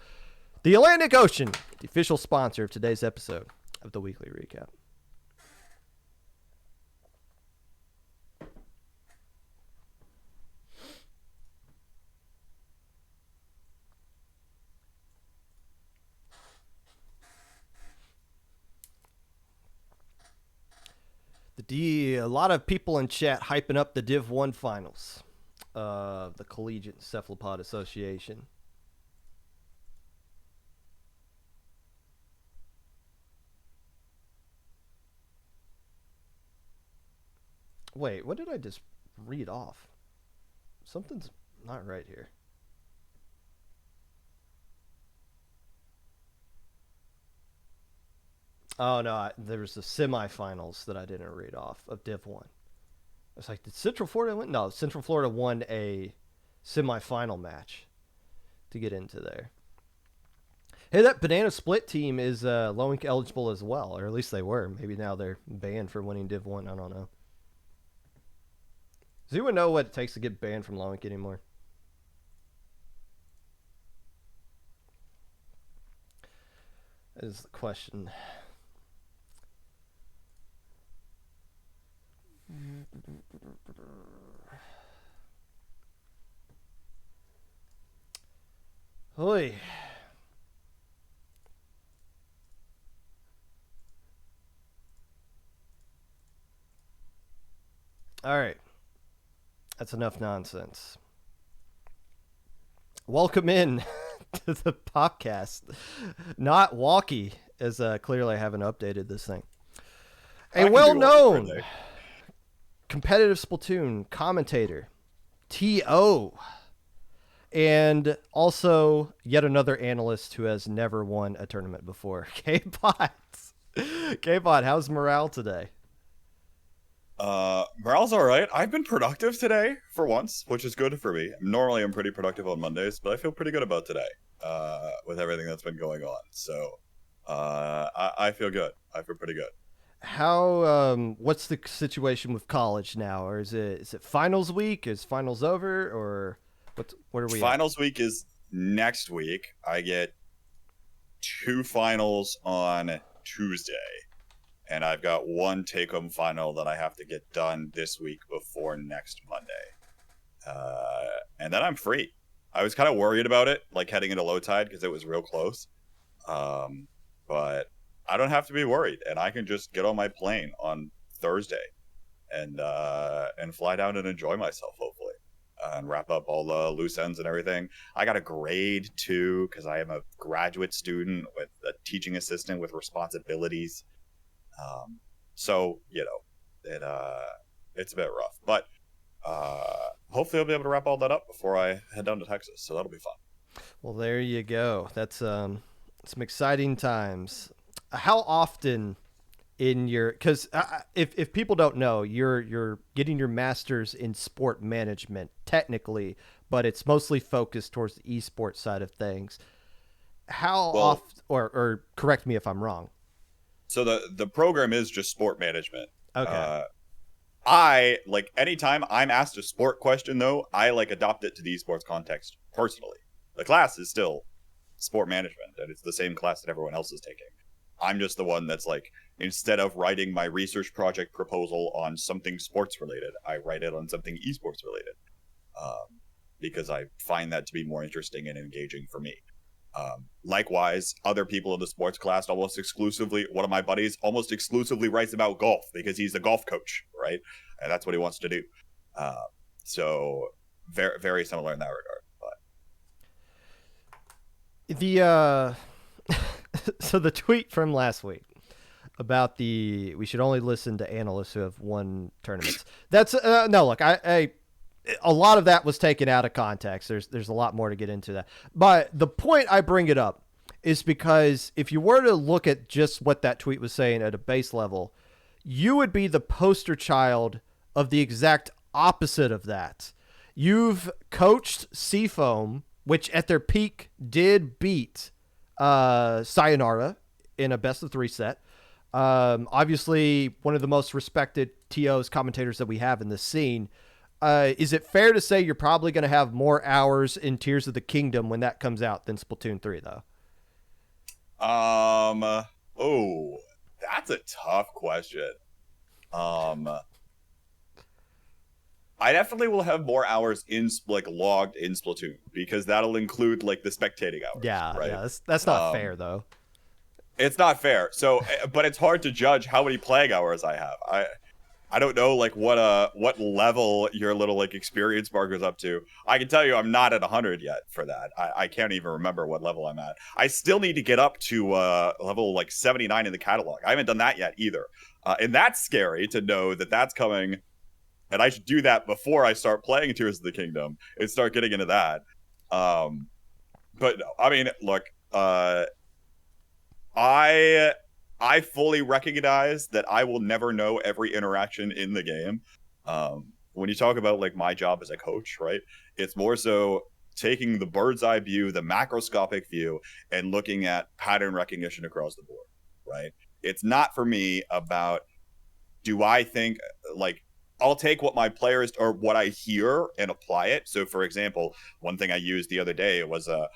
the Atlantic Ocean, the official sponsor of today's episode of the Weekly Recap. A lot of people in chat hyping up the Div 1 finals of the Collegiate Cephalopod Association. Wait, what did I just read off? Something's not right here. Oh, no, there was the semifinals that I didn't read off of Div 1. I was like, did Central Florida win? No, Central Florida won a semifinal match to get into there. Hey, that Banana Split team is low ink eligible as well, or at least they were. Maybe now they're banned for winning Div 1. I don't know. Does anyone know what it takes to get banned from low ink anymore? That is the question. Oi. All right. That's enough nonsense. Welcome in to the Popcast. Not Walkie, as clearly I haven't updated this thing. A well-known competitive Splatoon commentator, T.O., and also yet another analyst who has never won a tournament before, Kbot. Kbot, how's morale today? Morale's all right. I've been productive today for once, which is good for me. Normally I'm pretty productive on Mondays, but I feel pretty good about today with everything that's been going on. So I feel good. I feel pretty good. How what's the situation with college now? Or is it finals week? Is finals over, or what are we Finals week is next week. I get 2 finals on Tuesday, and I've got 1 take-home final that I have to get done this week before next Monday. And then I'm free. I was kind of worried about it, like heading into low tide, because it was real close. But I don't have to be worried, and I can just get on my plane on Thursday and fly down and enjoy myself, hopefully, and wrap up all the loose ends and everything. I got a grade too, because I am a graduate student with a teaching assistant with responsibilities. So, you know, it's a bit rough, but hopefully I'll be able to wrap all that up before I head down to Texas. So that'll be fun. Well, there you go. That's some exciting times. How often in your, because if people don't know, you're getting your master's in sport management technically, but it's mostly focused towards the esports side of things. How Well, often, or correct me if I'm wrong. So the program is just sport management. Okay. I like anytime I'm asked a sport question though, I like adopt it to the esports context personally. The class is still sport management and it's the same class that everyone else is taking. I'm just the one that's like, instead of writing my research project proposal on something sports related, I write it on something esports related. Because I find that to be more interesting and engaging for me. Likewise, other people in the sports class almost exclusively, one of my buddies almost exclusively writes about golf because he's a golf coach, right? And that's what he wants to do. So very, very similar in that regard. But The so the tweet from last week about we should only listen to analysts who have won tournaments. That's no, look, I a lot of that was taken out of context. There's a lot more to get into that. But the point I bring it up is because if you were to look at just what that tweet was saying at a base level, you would be the poster child of the exact opposite of that. You've coached Seafoam, which at their peak did beat Sayonara in a best of 3 set. Obviously one of the most respected TOs commentators that we have in this scene. Is it fair to say you're probably going to have more hours in Tears of the Kingdom when that comes out than Splatoon 3, though? Oh, that's a tough question. I definitely will have more hours in logged in Splatoon because that'll include like the spectating hours. Yeah, right? yeah, that's not fair though. It's not fair. So, but it's hard to judge how many playing hours I have. I don't know like what level your little like experience marker's up to. I can tell you I'm not at 100 yet for that. I can't even remember what level I'm at. I still need to get up to level like 79 in the catalog. I haven't done that yet either. And that's scary to know that that's coming. And I should do that before I start playing Tears of the Kingdom and start getting into that. But no, I mean, look, I fully recognize that I will never know every interaction in the game. When you talk about like my job as a coach, right? It's more so taking the bird's eye view, the macroscopic view, and looking at pattern recognition across the board, right? It's not for me about, do I think like, I'll take what my players or what I hear and apply it. So for example, one thing I used the other day was a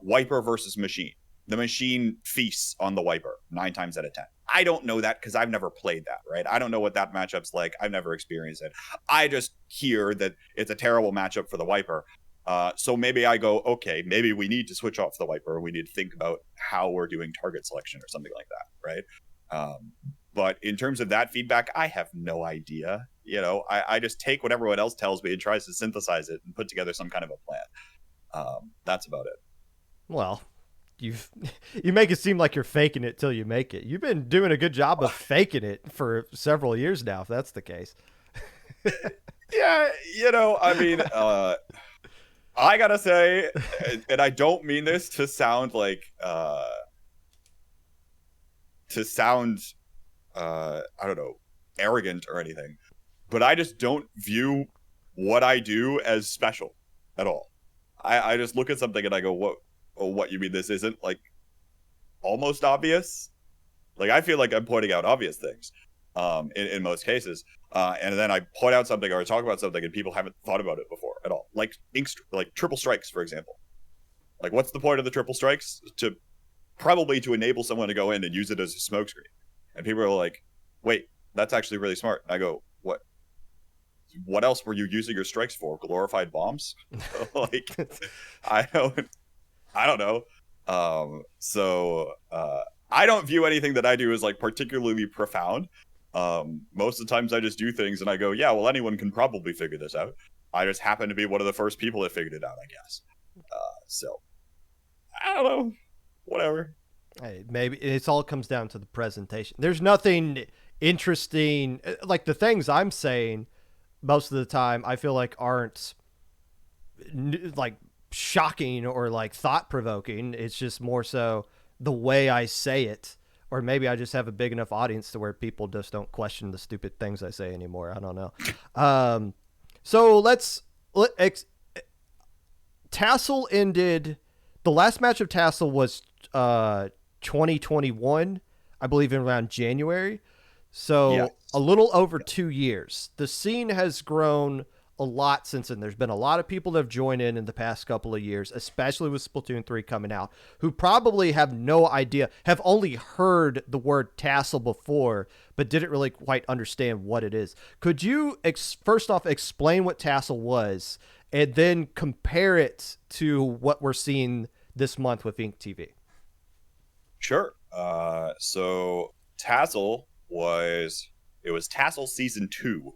wiper versus machine. The machine feasts on the wiper 9 times out of 10. I don't know that because I've never played that, right? I don't know what that matchup's like. I've never experienced it. I just hear that it's a terrible matchup for the wiper. So maybe I go, okay, maybe we need to switch off the wiper. We need to think about how we're doing target selection or something like that, right? But in terms of that feedback, I have no idea. You know, I just take what everyone else tells me and tries to synthesize it and put together some kind of a plan. That's about it. Well, you make it seem like you're faking it till you make it. You've been doing a good job of faking it for several years now, if that's the case. Yeah, you know, I mean, I gotta say, and I don't mean this to sound like, I don't know, arrogant or anything, but I just don't view what I do as special at all. I just look at something and I go, what, you mean this isn't like almost obvious? Like I feel like I'm pointing out obvious things in most cases, and then I point out something or I talk about something and people haven't thought about it before at all, like triple strikes, for example. Like what's the point of the triple strikes? To enable someone to go in and use it as a smokescreen. And people are like, wait, that's actually really smart. And I go, what else were you using your strikes for? Glorified bombs? Like I don't know. So I don't view anything that I do as like particularly profound. Most of the times I just do things and I go, yeah, well, anyone can probably figure this out. I just happen to be one of the first people that figured it out, I guess. So I don't know. Whatever. Hey, maybe it all comes down to the presentation. There's nothing interesting, like the things I'm saying most of the time I feel like aren't like shocking or like thought provoking. It's just more so the way I say it, or maybe I just have a big enough audience to where people just don't question the stupid things I say anymore. I don't know. So Tassel ended. The last match of Tassel was 2021, I believe, in around January. So Yes. a little over 2 years. The scene has grown a lot since then. There's been a lot of people that have joined in the past couple of years, especially with Splatoon 3 coming out, who probably have no idea, have only heard the word Tassel before, but didn't really quite understand what it is. Could you first off explain what Tassel was, and then compare it to what we're seeing this month with Ink TV? Sure. So Tassel was Tassel Season 2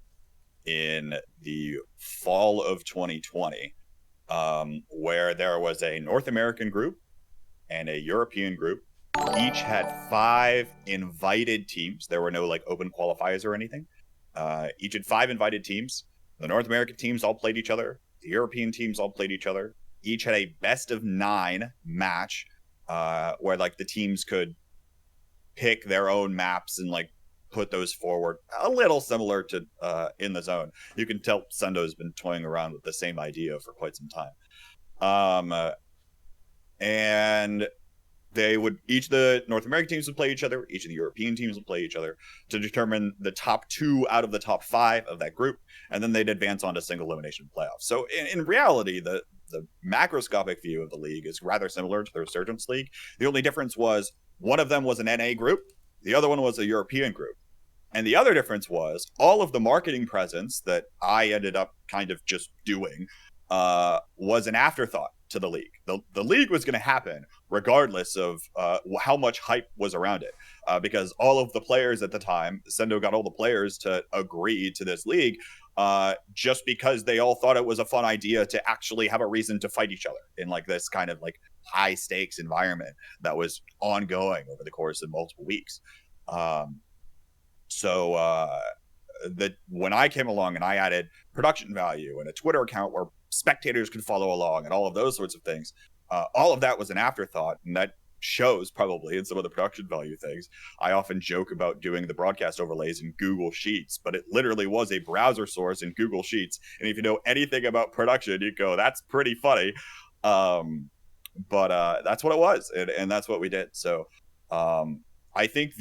in the fall of 2020, where there was a North American group and a European group. Each had 5 invited teams. There were no like open qualifiers or anything. Each had 5 invited teams. The North American teams all played each other. The European teams all played each other. Each had a best of 9 match, where like the teams could pick their own maps and like put those forward, a little similar to In the Zone. You can tell Sendo's been toying around with the same idea for quite some time. And they would, each of the North American teams would play each other, each of the European teams would play each other to determine the top 2 out of the top 5 of that group, and then they'd advance on to single elimination playoffs. So in reality, the macroscopic view of the league is rather similar to the Resurgence League. The only difference was one of them was an NA group, the other one was a European group. And the other difference was all of the marketing presence that I ended up kind of just doing was an afterthought to the league. The league was going to happen regardless of how much hype was around it, because all of the players at the time, Sendo got all the players to agree to this league just because they all thought it was a fun idea to actually have a reason to fight each other in like this kind of like high stakes environment that was ongoing over the course of multiple weeks. So that when I came along and I added production value and a Twitter account where spectators could follow along and all of those sorts of things, all of that was an afterthought, and that shows probably in some of the production value things. I often joke about doing the broadcast overlays in Google Sheets, but it literally was a browser source in Google Sheets. And if you know anything about production, you go, that's pretty funny. But that's what it was, and that's what we did. So I think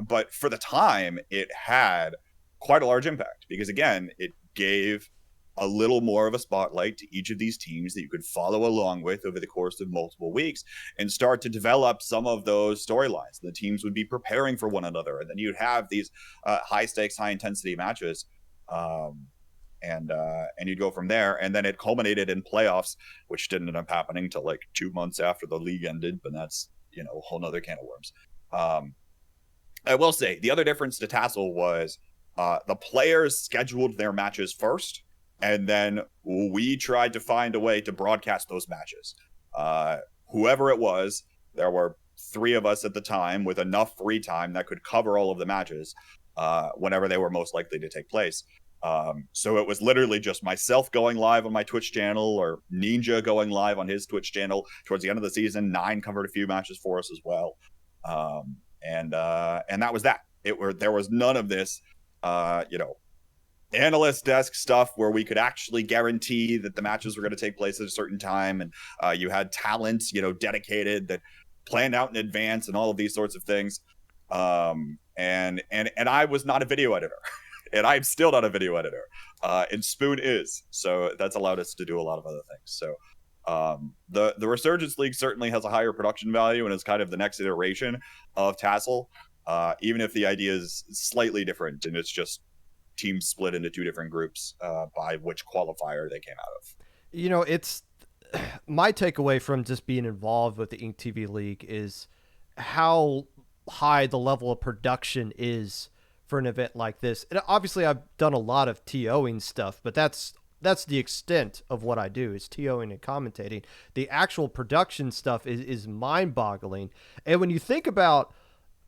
but for the time, it had quite a large impact because, again, it gave a little more of a spotlight to each of these teams that you could follow along with over the course of multiple weeks and start to develop some of those storylines. The teams would be preparing for one another, and then you'd have these high stakes, high intensity matches, and you'd go from there. And then it culminated in playoffs, which didn't end up happening till like 2 months after the league ended, but that's, a whole nother can of worms. I will say the other difference to Tassel was the players scheduled their matches first, and then we tried to find a way to broadcast those matches. Whoever it was, there were 3 of us at the time with enough free time that could cover all of the matches whenever they were most likely to take place. So it was literally just myself going live on my Twitch channel, or Ninja going live on his Twitch channel. Towards the end of the season, 9 covered a few matches for us as well. And that was that. There was none of this, analyst desk stuff where we could actually guarantee that the matches were going to take place at a certain time, and you had talent, dedicated, that planned out in advance, and all of these sorts of things. And I was not a video editor, and I'm still not a video editor. And Spoon is, so that's allowed us to do a lot of other things. So the Resurgence League certainly has a higher production value and is kind of the next iteration of Tassel, even if the idea is slightly different, and it's just teams split into 2 different groups by which qualifier they came out of. It's my takeaway from just being involved with the Ink TV League is how high the level of production is for an event like this. And obviously I've done a lot of TOing stuff, but that's the extent of what I do, is TOing and commentating. The actual production stuff is mind-boggling. And when you think about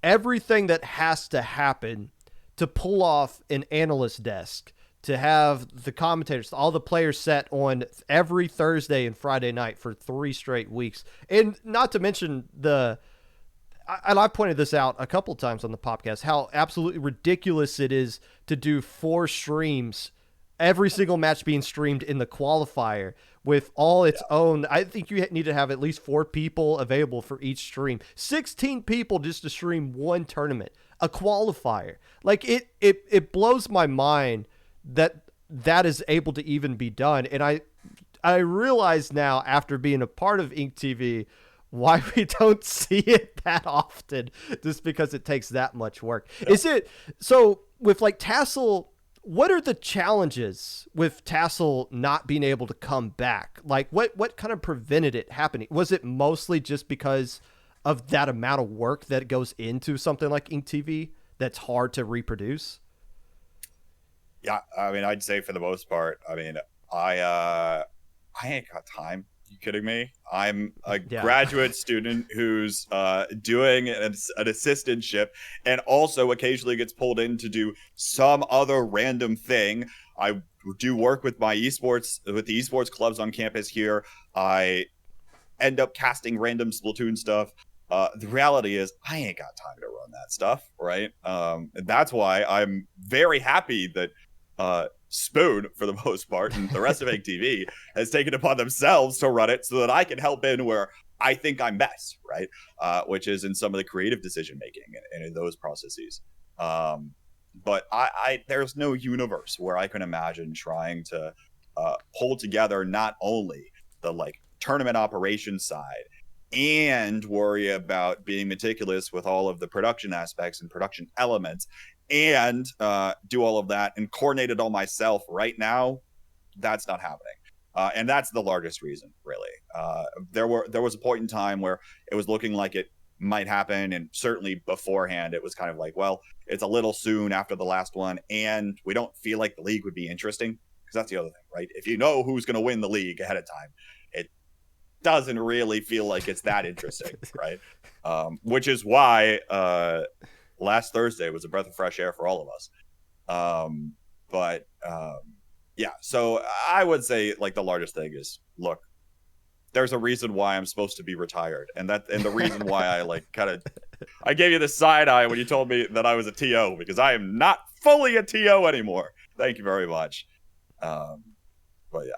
everything that has to happen to pull off an analyst desk, to have the commentators, all the players set on every Thursday and Friday night for 3 straight weeks. And not to mention and I pointed this out a couple times on the podcast, how absolutely ridiculous it is to do 4 streams, every single match being streamed in the qualifier with all its own. I think you need to have at least 4 people available for each stream. 16 people just to stream one tournament, a qualifier. Like it blows my mind that is able to even be done. And I realize now, after being a part of Ink TV, why we don't see it that often, just because it takes that much work. Yeah. Is it so with like Tassel? What are the challenges with Tassel not being able to come back? Like what kind of prevented it happening? Was it mostly just because of that amount of work that goes into something like Ink TV that's hard to reproduce? Yeah, I mean, I'd say for the most part, I mean, I ain't got time. You kidding me? I'm a graduate student who's doing an assistantship and also occasionally gets pulled in to do some other random thing. I do work with the esports clubs on campus here. I end up casting random Splatoon stuff. The reality is I ain't got time to run that stuff, right? And that's why I'm very happy that Spoon, for the most part, and the rest of Ink TV has taken upon themselves to run it so that I can help in where I think I'm best, right? Which is in some of the creative decision making and in those processes. But there's no universe where I can imagine trying to pull together not only the like tournament operations side and worry about being meticulous with all of the production aspects and production elements and do all of that and coordinate it all myself right now. That's not happening. And that's the largest reason, really. There was a point in time where it was looking like it might happen, and certainly beforehand it was kind of like, well, it's a little soon after the last one, and we don't feel like the league would be interesting, because that's the other thing, right? If you know who's going to win the league ahead of time, it doesn't really feel like it's that interesting, right? Which is why last Thursday was a breath of fresh air for all of us. Yeah, so I would say like the largest thing is, look, there's a reason why I'm supposed to be retired, and the reason why I gave you the side eye when you told me that I was a TO, because I am not fully a TO anymore. Thank you very much. But yeah.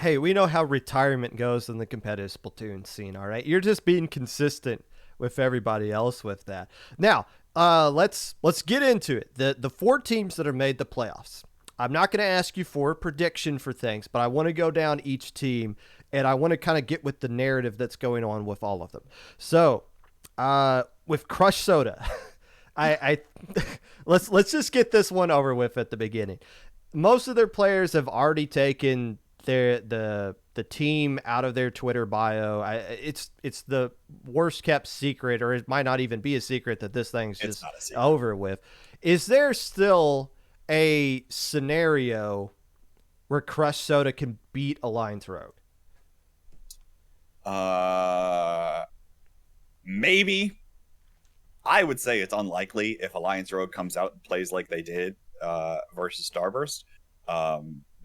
Hey, we know how retirement goes in the competitive Splatoon scene, all right? You're just being consistent with everybody else with that. Now, let's get into it. The 4 teams that are made the playoffs. I'm not going to ask you for a prediction for things, but I want to go down each team, and I want to kind of get with the narrative that's going on with all of them. So, with Crush Soda, let's just get this one over with at the beginning. Most of their players have already taken the team out of their Twitter bio. It's the worst kept secret, or it might not even be a secret, that this thing's just over with. Is there still a scenario where Crush Soda can beat Alliance Rogue? Maybe. I would say it's unlikely if Alliance Rogue comes out and plays like they did versus Starburst.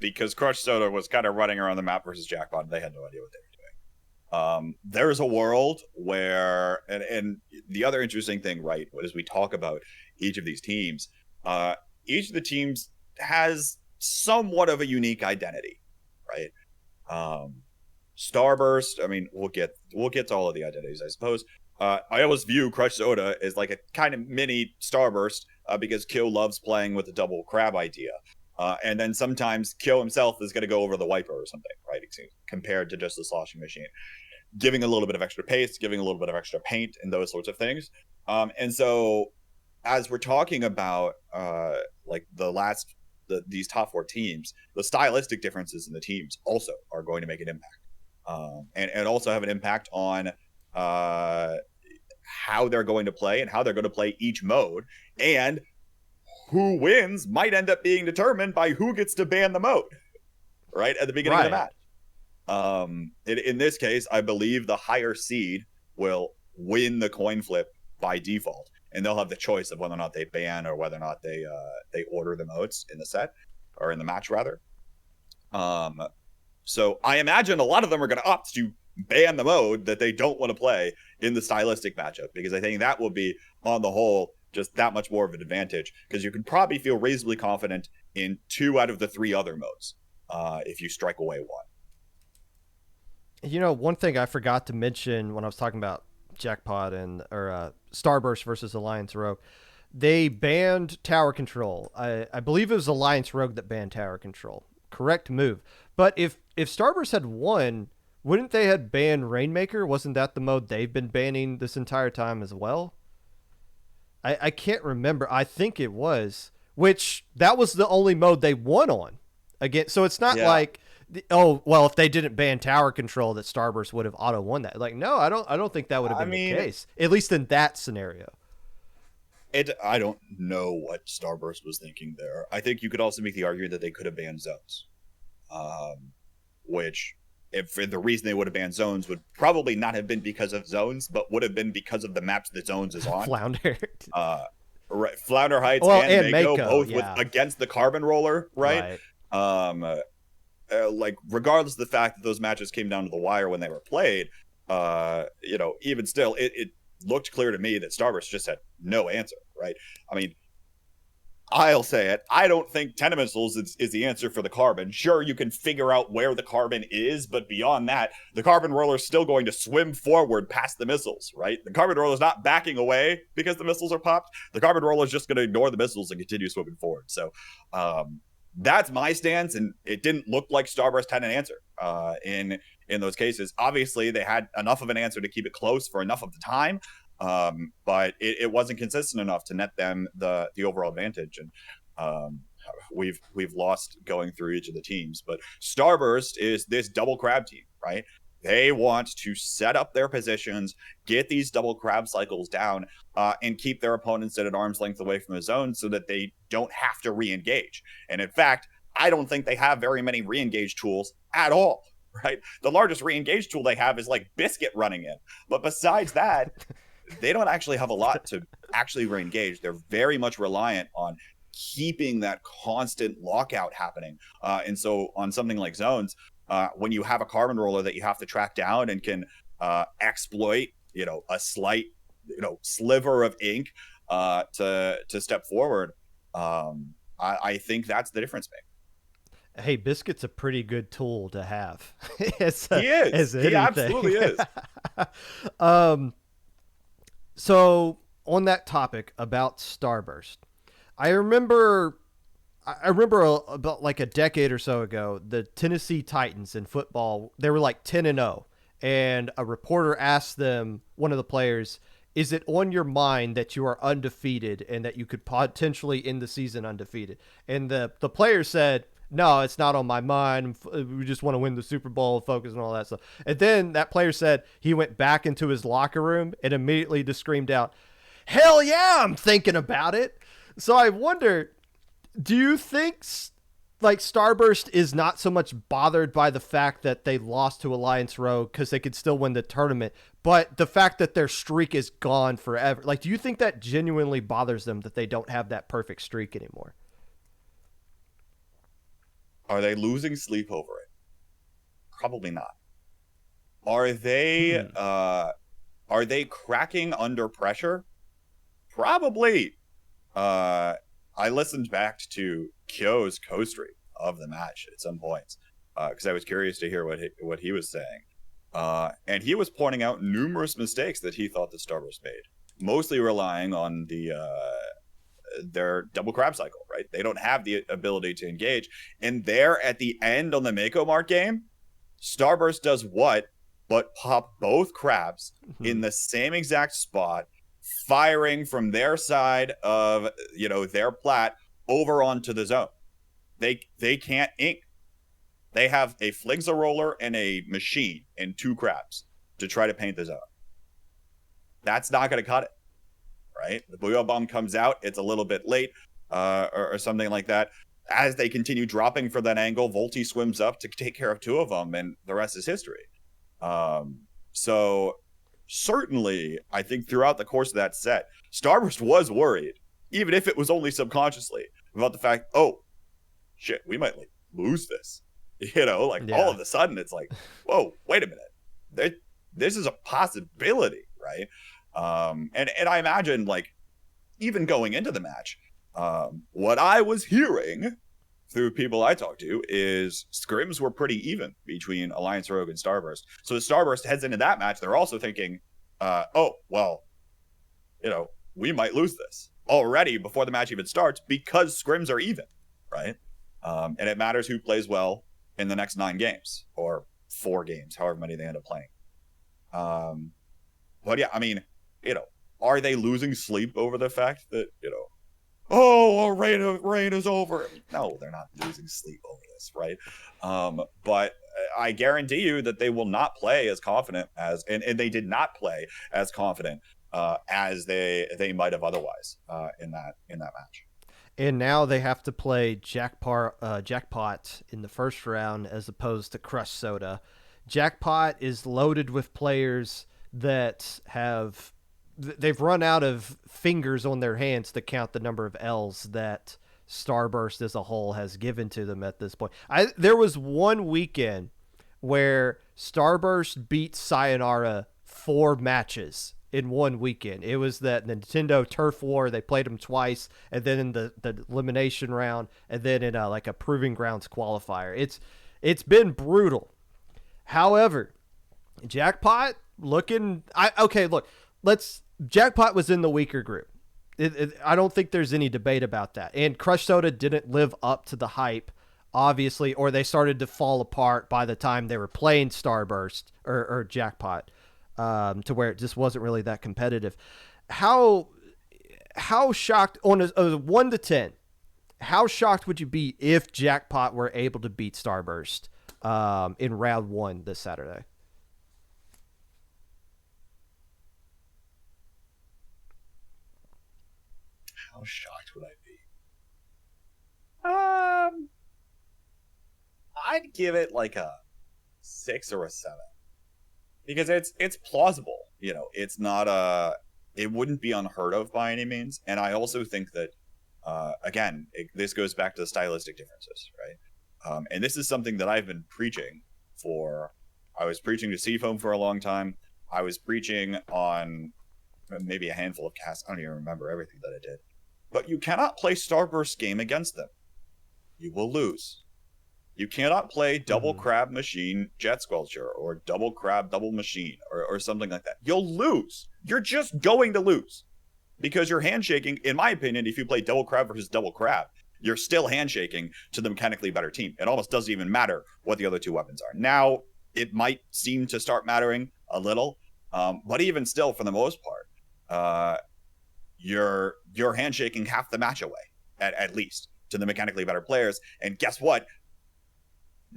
Because Crush Soda was kind of running around the map versus Jackpot, and they had no idea what they were doing. There's a world where, and the other interesting thing, right, as we talk about each of these teams, each of the teams has somewhat of a unique identity, right? Starburst, I mean, we'll get to all of the identities, I suppose. I always view Crush Soda as like a kind of mini Starburst because Kyo loves playing with the double crab idea. And then sometimes Kyo himself is going to go over the wiper or something, right? Compared to just the sloshing machine. Giving a little bit of extra pace, giving a little bit of extra paint, and those sorts of things. And so as we're talking about like these top 4 teams, the stylistic differences in the teams also are going to make an impact. And also have an impact on how they're going to play and how they're going to play each mode. And who wins might end up being determined by who gets to ban the mode, right, at the beginning of the match. In this case, I believe the higher seed will win the coin flip by default, and they'll have the choice of whether or not they ban or whether or not they order the modes in the set. or in the match rather. So I imagine a lot of them are going to opt to ban the mode that they don't want to play in the stylistic matchup, because I think that will be, on the whole, just that much more of an advantage, because you can probably feel reasonably confident in 2 out of the 3 other modes if you strike away one. You know, one thing I forgot to mention when I was talking about Jackpot or Starburst versus Alliance Rogue, they banned tower control. I believe it was Alliance Rogue that banned tower control. Correct move. But if Starburst had won, wouldn't they have banned Rainmaker? Wasn't that the mode they've been banning this entire time as well? I can't remember. I think it was. Which, that was the only mode they won on. Again, so it's not like, oh, well, if they didn't ban tower control, that Starburst would have auto won that. Like, no, I don't think that would have been the case. At least in that scenario. I don't know what Starburst was thinking there. I think you could also make the argument that they could have banned zones. Which, if the reason they would have banned zones would probably not have been because of zones, but would have been because of the maps that zones is on. Flounder. Right, Flounder Heights and Mako both with against the Carbon Roller, right? Like, regardless of the fact that those matches came down to the wire when they were played, even still, it looked clear to me that Starburst just had no answer, right? I mean, I'll say it. I don't think 10 missiles is the answer for the Carbon. Sure, you can figure out where the Carbon is, but beyond that, the Carbon Roller is still going to swim forward past the missiles, right? The Carbon Roller is not backing away because the missiles are popped. The Carbon Roller is just going to ignore the missiles and continue swimming forward. So that's my stance, and it didn't look like Starburst had an answer in those cases. Obviously, they had enough of an answer to keep it close for enough of the time, but it wasn't consistent enough to net them the overall advantage. And we've lost going through each of the teams. But Starburst is this double crab team, right? They want to set up their positions, get these double crab cycles down, and keep their opponents at an arm's length away from the zone so that they don't have to re-engage. And in fact, I don't think they have very many re-engage tools at all, right? The largest re-engage tool they have is like Biscuit running in. But besides that, they don't actually have a lot to actually re-engage. They're very much reliant on keeping that constant lockout happening. And so on something like zones, when you have a Carbon Roller that you have to track down and can exploit, a slight, sliver of ink to step forward, I think that's the difference maker. Hey, Biscuit's a pretty good tool to have. He is. He absolutely is. So on that topic about Starburst, I remember about like a decade or so ago, the Tennessee Titans in football, they were like 10-0, and a reporter asked them, one of the players, is it on your mind that you are undefeated and that you could potentially end the season undefeated? And the player said, no, it's not on my mind. We just want to win the Super Bowl, focus and all that stuff. And then that player said he went back into his locker room and immediately just screamed out, hell yeah, I'm thinking about it. So I wonder, do you think like Starburst is not so much bothered by the fact that they lost to Alliance Rogue because they could still win the tournament, but the fact that their streak is gone forever? Like, do you think that genuinely bothers them that they don't have that perfect streak anymore? Are they losing sleep over it? Probably not. Are they cracking under pressure? Probably. I listened back to Kyo's co-stream of the match at some points because I was curious to hear what he was saying. And he was pointing out numerous mistakes that he thought the Starburst made, mostly relying on their double crab cycle, right? They don't have the ability to engage. And there at the end on the Mako Mark game, Starburst does what? But pop both crabs in the same exact spot, firing from their side of, their plat over onto the zone. They can't ink. They have a Flingsa roller and a machine and 2 crabs to try to paint the zone. That's not going to cut it. Right? The Booyah Bomb comes out. It's a little bit late or something like that. As they continue dropping for that angle, Volti swims up to take care of 2 of them, and the rest is history. So certainly, I think throughout the course of that set, Starburst was worried, even if it was only subconsciously, about the fact, shit, we might like lose this. You know, like Yeah. all of a sudden it's like, whoa, wait a minute. This is a possibility, right? And I imagine like even going into the match, what I was hearing through people I talked to is scrims were pretty even between Alliance Rogue and Starburst. So as Starburst heads into that match, they're also thinking, oh, well, you know, we might lose this already before the match even starts because scrims are even, right? And it matters who plays well in the next 9 games or 4 games, however many they end up playing. But yeah, I mean, you know, are they losing sleep over the fact that, you know, oh, our reign is over? No, they're not losing sleep over this, right? But I guarantee you that they will not play as confident as, and they did not play as confident as they might have otherwise in that match. And now they have to play Jackpot in the first round as opposed to Crush Soda. Jackpot is loaded with players that they've run out of fingers on their hands to count the number of L's that Starburst as a whole has given to them at this point. There was one weekend where Starburst beat Sayonara 4 matches in one weekend. It was that Nintendo Turf War. They played them twice, and then in the elimination round, and then in like a Proving Grounds qualifier. It's been brutal. However, Jackpot looking. Jackpot was in the weaker group. I don't think there's any debate about that. And Crush Soda didn't live up to the hype, obviously, or they started to fall apart by the time they were playing Starburst or Jackpot, to where it just wasn't really that competitive. How shocked on a 1 to 10? How shocked would you be if Jackpot were able to beat Starburst in round 1 this Saturday? How shocked would I be? I'd give it like a 6 or a 7 because it's plausible. You know, it's not it wouldn't be unheard of by any means. And I also think that again, this goes back to the stylistic differences, right? And this is something that I've been preaching for. I was preaching to Seafoam for a long time. I was preaching on maybe a handful of casts. I don't even remember everything that I did. But you cannot play Starburst game against them. You will lose. You cannot play Double Crab Machine Jet Squelcher or Double Crab Double Machine or something like that. You'll lose. You're just going to lose. Because you're handshaking, in my opinion, if you play Double Crab versus Double Crab, you're still handshaking to the mechanically better team. It almost doesn't even matter what the other 2 weapons are. Now, it might seem to start mattering a little, but even still, for the most part, you're handshaking half the match away, at least, to the mechanically better players. And guess what?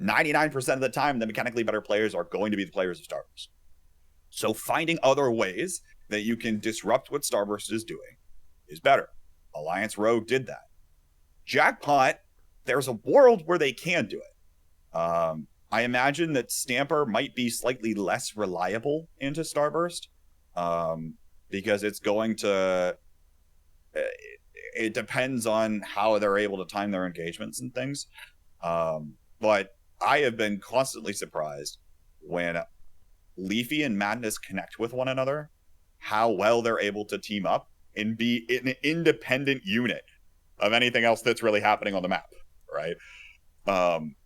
99% of the time, the mechanically better players are going to be the players of Starburst. So finding other ways that you can disrupt what Starburst is doing is better. Alliance Rogue did that. Jackpot, there's a world where they can do it. I imagine that Stamper might be slightly less reliable into Starburst because it's going to... It depends on how they're able to time their engagements and things. But I have been constantly surprised when Leafy and Madness connect with one another, how well they're able to team up and be an independent unit of anything else that's really happening on the map, right?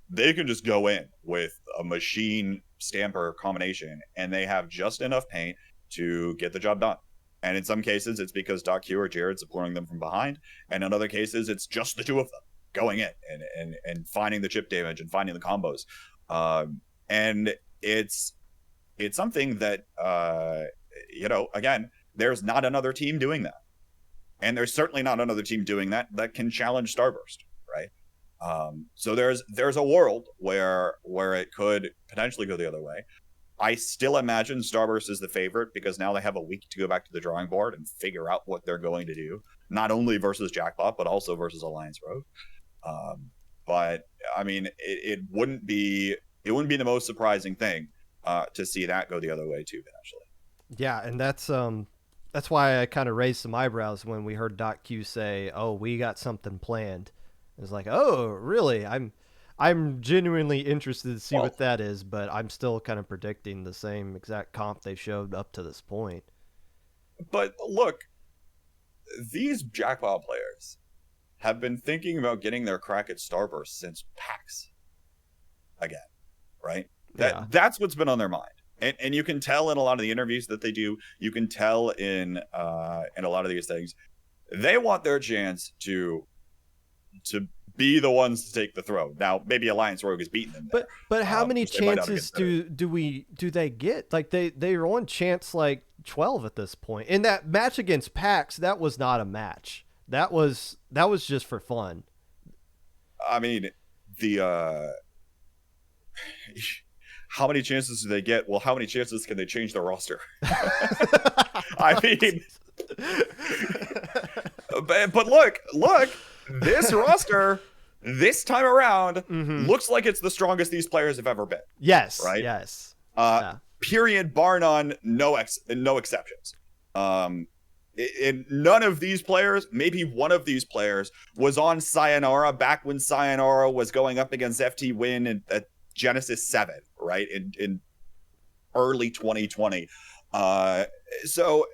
They can just go in with a machine Stamper combination and they have just enough paint to get the job done. And in some cases, it's because Doc Q or Jared supporting them from behind. And in other cases, it's just the 2 of them going in and finding the chip damage and finding the combos. And it's something that, you know, again, there's not another team doing that. And there's certainly not another team doing that can challenge Starburst, right? So there's a world where it could potentially go the other way. I still imagine Starburst is the favorite because now they have a week to go back to the drawing board and figure out what they're going to do, not only versus Jackpot, but also versus Alliance Rogue. But I mean, it wouldn't be the most surprising thing to see that go the other way too, potentially. Yeah, and that's why I kind of raised some eyebrows when we heard Doc Q say, "Oh, we got something planned." It's like, oh, really? I'm genuinely interested to see Well, what that is, but I'm still kind of predicting the same exact comp they showed up to this point. but look, these Jackpot players have been thinking about getting their crack at Starburst since PAX again, right? That's what's been on their mind. And you can tell in a lot of the interviews that they do, you can tell in a lot of these things, they want their chance to be the ones to take the throne. Now, maybe Alliance Rogue has beaten them there. But how many which they might not have chances considered. do they get? Like they're on chance like 12 at this point. In that match against PAX, that was not a match. That was just for fun. I mean, the how many chances do they get? Well, how many chances can they change their roster? I mean, but look, this roster this time around looks like it's the strongest these players have ever been. Yes, right? Yes. Period, bar none, no exceptions. In none of these players, maybe one of these players was on Sayonara back when Sayonara was going up against FT Win at Genesis 7, right? In early 2020. So,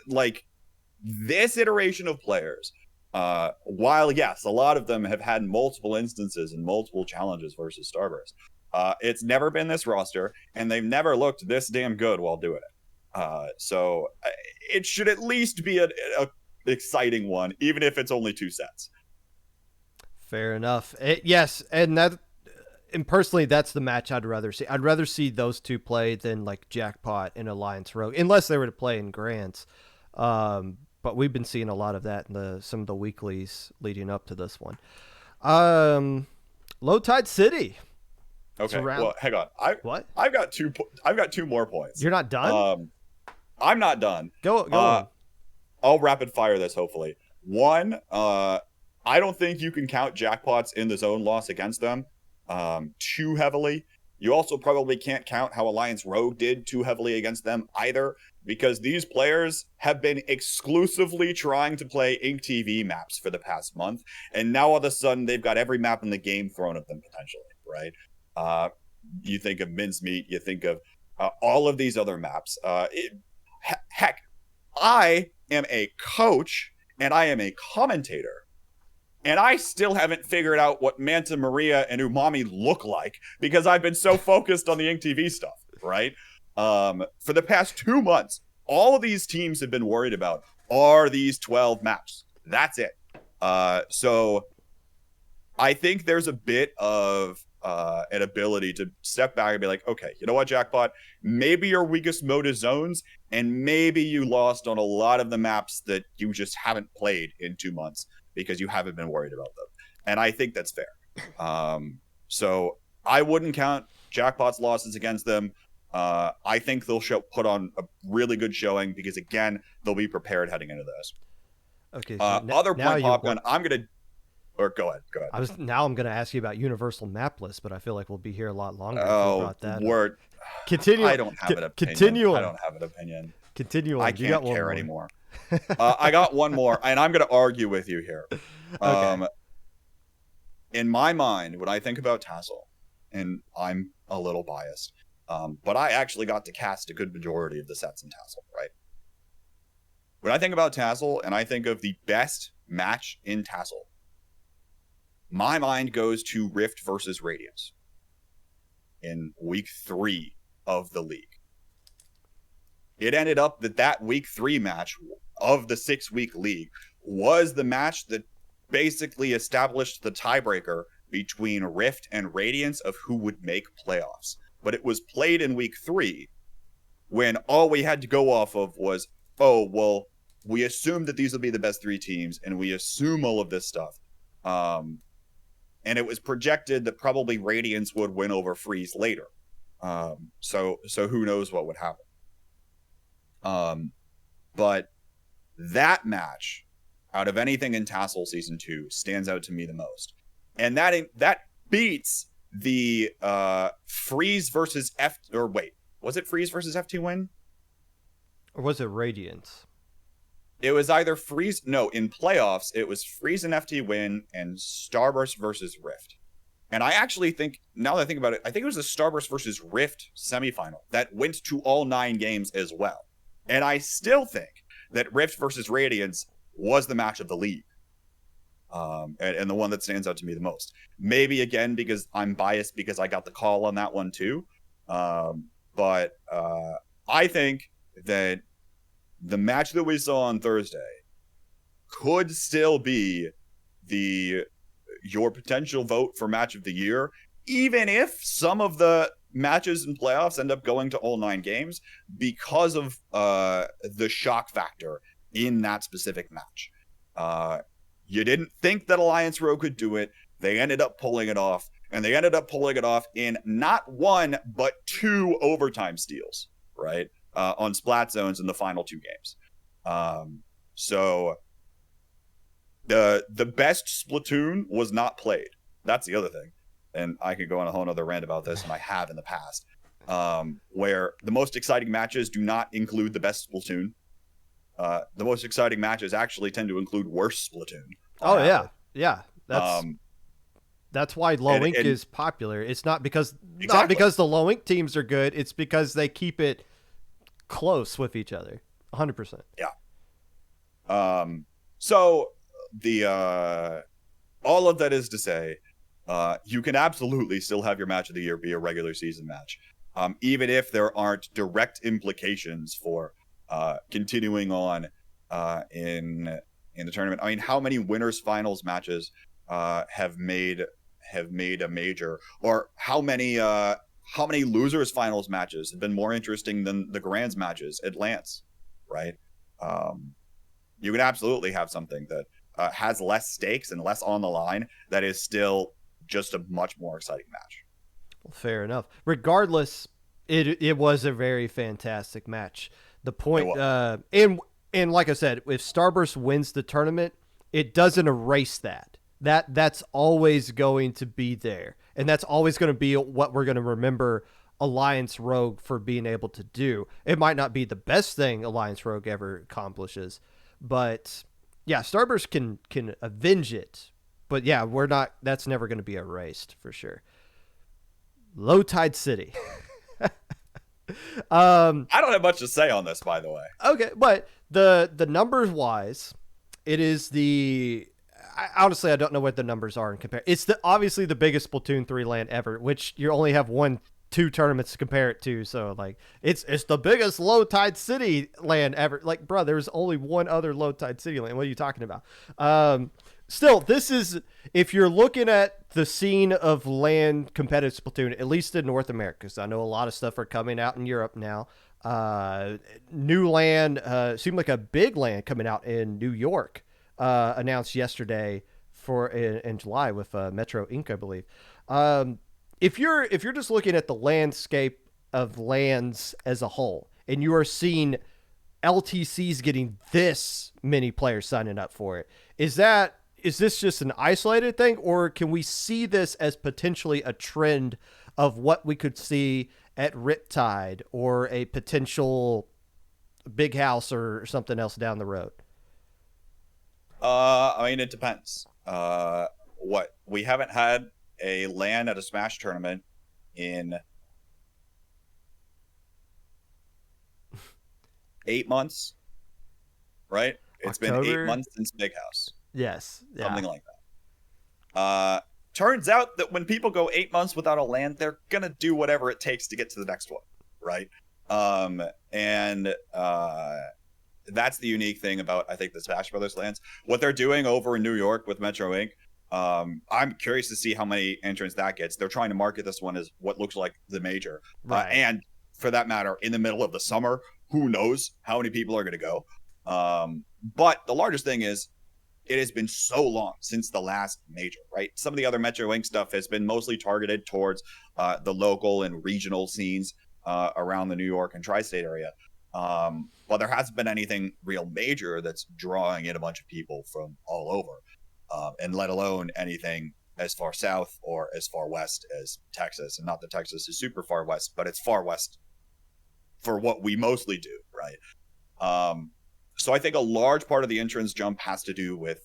like, this iteration of players, while, yes, a lot of them have had multiple instances and multiple challenges versus Starburst, it's never been this roster, and they've never looked this damn good while doing it. So it should at least be a exciting one, even if it's only 2 sets. Fair enough. Yes, and personally, that's the match I'd rather see. I'd rather see those two play than like Jackpot and Alliance Rogue, unless they were to play in Grants. But we've been seeing a lot of that in some of the weeklies leading up to this one. Low Tide City. Okay, well, hang on. I've got two more points. You're not done? I'm not done. Go on. I'll rapid fire this, hopefully. One, I don't think you can count Jackpots in the zone loss against them too heavily. You also probably can't count how Alliance Rogue did too heavily against them either, because these players have been exclusively trying to play Ink TV maps for the past month, and now all of a sudden they've got every map in the game thrown at them potentially, right? You think of Mincemeat, you think of all of these other maps. Heck, I am a coach and I am a commentator, and I still haven't figured out what Manta Maria and Umami look like because I've been so focused on the Ink TV stuff, right? For the past 2 months, all of these teams have been worried about are these 12 maps. That's it. So I think there's a bit of an ability to step back and be like, okay, you know what, Jackpot? Maybe your weakest mode is zones, and maybe you lost on a lot of the maps that you just haven't played in 2 months because you haven't been worried about them. And I think that's fair. So I wouldn't count Jackpot's losses against them. I think they'll put on a really good showing because, again, they'll be prepared heading into this. Okay. Other point, Popgun, I'm going to... Or go ahead. I'm going to ask you about Universal Map List, but I feel like we'll be here a lot longer if we brought that up. Continue. I don't have an opinion. Continue on. I don't have an opinion. Continue on. I can't care anymore. I got one more, and I'm going to argue with you here. Okay. In my mind, when I think about Tassel, and I'm a little biased, but I actually got to cast a good majority of the sets in Tassel, right? When I think about Tassel, and I think of the best match in Tassel, my mind goes to Rift versus Radiance in week 3 of the league. It ended up that week 3 match of the 6-week league was the match that basically established the tiebreaker between Rift and Radiance of who would make playoffs. But it was played in week 3 when all we had to go off of was, oh, well, we assume that these will be the best 3 teams, and we assume all of this stuff. And it was projected that probably Radiance would win over Freeze later. So who knows what would happen. But that match, out of anything in Tassel Season 2, stands out to me the most. And that beats the Freeze versus was it Freeze versus FT win? Or was it Radiance? It was either Freeze. No, in playoffs, it was Freeze and FT win and Starburst versus Rift. And I actually think, now that I think about it, I think it was the Starburst versus Rift semifinal that went to all 9 games as well. And I still think that Rift versus Radiance was the match of the league. And the one that stands out to me the most. Maybe, again, because I'm biased because I got the call on that one too. But I think that the match that we saw on Thursday could still be your potential vote for match of the year, even if some of the matches in playoffs end up going to all 9 games because of the shock factor in that specific match. You didn't think that Alliance Rogue could do it. They ended up pulling it off, and they ended up pulling it off in not 1, but 2 overtime steals, right? On splat zones in the final 2 games. So the best Splatoon was not played. That's the other thing. And I could go on a whole other rant about this, and I have in the past, where the most exciting matches do not include the best Splatoon. The most exciting matches actually tend to include worse Splatoon. Oh yeah. That's why low ink is popular. It's not because the low ink teams are good. It's because they keep it close with each other. 100%. Yeah. So the all of that is to say, you can absolutely still have your match of the year be a regular season match, even if there aren't direct implications for continuing on in the tournament. I mean, how many winners finals matches have made a major, or how many losers finals matches have been more interesting than the grands matches at Lance, right? You can absolutely have something that has less stakes and less on the line that is still just a much more exciting match. Well, fair enough. Regardless, it was a very fantastic match. The point, and like I said, if Starburst wins the tournament, it doesn't erase that. That's always going to be there, and that's always going to be what we're going to remember Alliance Rogue for being able to do. It might not be the best thing Alliance Rogue ever accomplishes, but yeah, Starburst can avenge it. But yeah, that's never going to be erased for sure. Low Tide City. I don't have much to say on this, by the way. Okay, but the numbers wise, it is honestly, I don't know what the numbers are in compare. It's obviously the biggest Splatoon 3 LAN ever, which you only have 1-2 tournaments to compare it to. So like, it's the biggest Low Tide City LAN ever. Like, bro, there's only one other Low Tide City LAN. What are you talking about? Still, this is, if you're looking at the scene of LAN competitive Splatoon, at least in North America, because I know a lot of stuff are coming out in Europe now. New LAN, seemed like a big LAN coming out in New York, announced yesterday in July with Metro Inc., I believe. If you're just looking at the landscape of LANs as a whole, and you are seeing LTCs getting this many players signing up for it, is this just an isolated thing, or can we see this as potentially a trend of what we could see at Riptide or a potential Big House or something else down the road? I mean, it depends. We haven't had a LAN at a Smash tournament in 8 months, right? It's October? been 8 months since Big House. Yes. Yeah. Something like that. Turns out that when people go 8 months without a LAN, they're gonna do whatever it takes to get to the next one, right? That's the unique thing about, I think, the Smash Brothers LANs. What they're doing over in New York with Metro Inc., I'm curious to see how many entrants that gets. They're trying to market this one as what looks like the major. Right. And for that matter, in the middle of the summer, who knows how many people are going to go. But the largest thing is, it has been so long since the last major, right? Some of the other Metro Inc. stuff has been mostly targeted towards the local and regional scenes around the New York and tri-state area. But there hasn't been anything real major that's drawing in a bunch of people from all over, and let alone anything as far south or as far west as Texas. And not that Texas is super far west, but it's far west for what we mostly do, right? So I think a large part of the entrance jump has to do with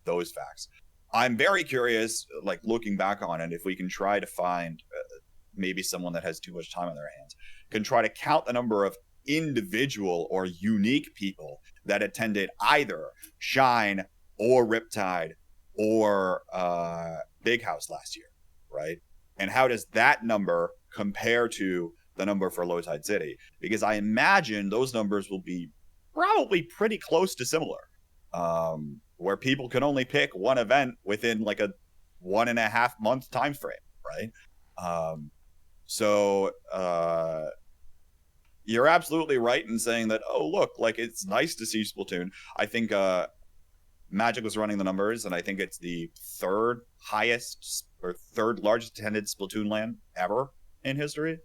those facts. I'm very curious, like looking back on it, if we can try to find maybe someone that has too much time on their hands, can try to count the number of individual or unique people that attended either Shine or Riptide or Big House last year, right? And how does that number compare to the number for Low Tide City? Because I imagine those numbers will be probably pretty close to similar, where people can only pick one event within like a 1.5 month time frame, right? So you're absolutely right in saying that, oh, look, like it's nice to see Splatoon. I think Magic was running the numbers, and I think it's the third highest or third largest attended Splatoon LAN ever in history.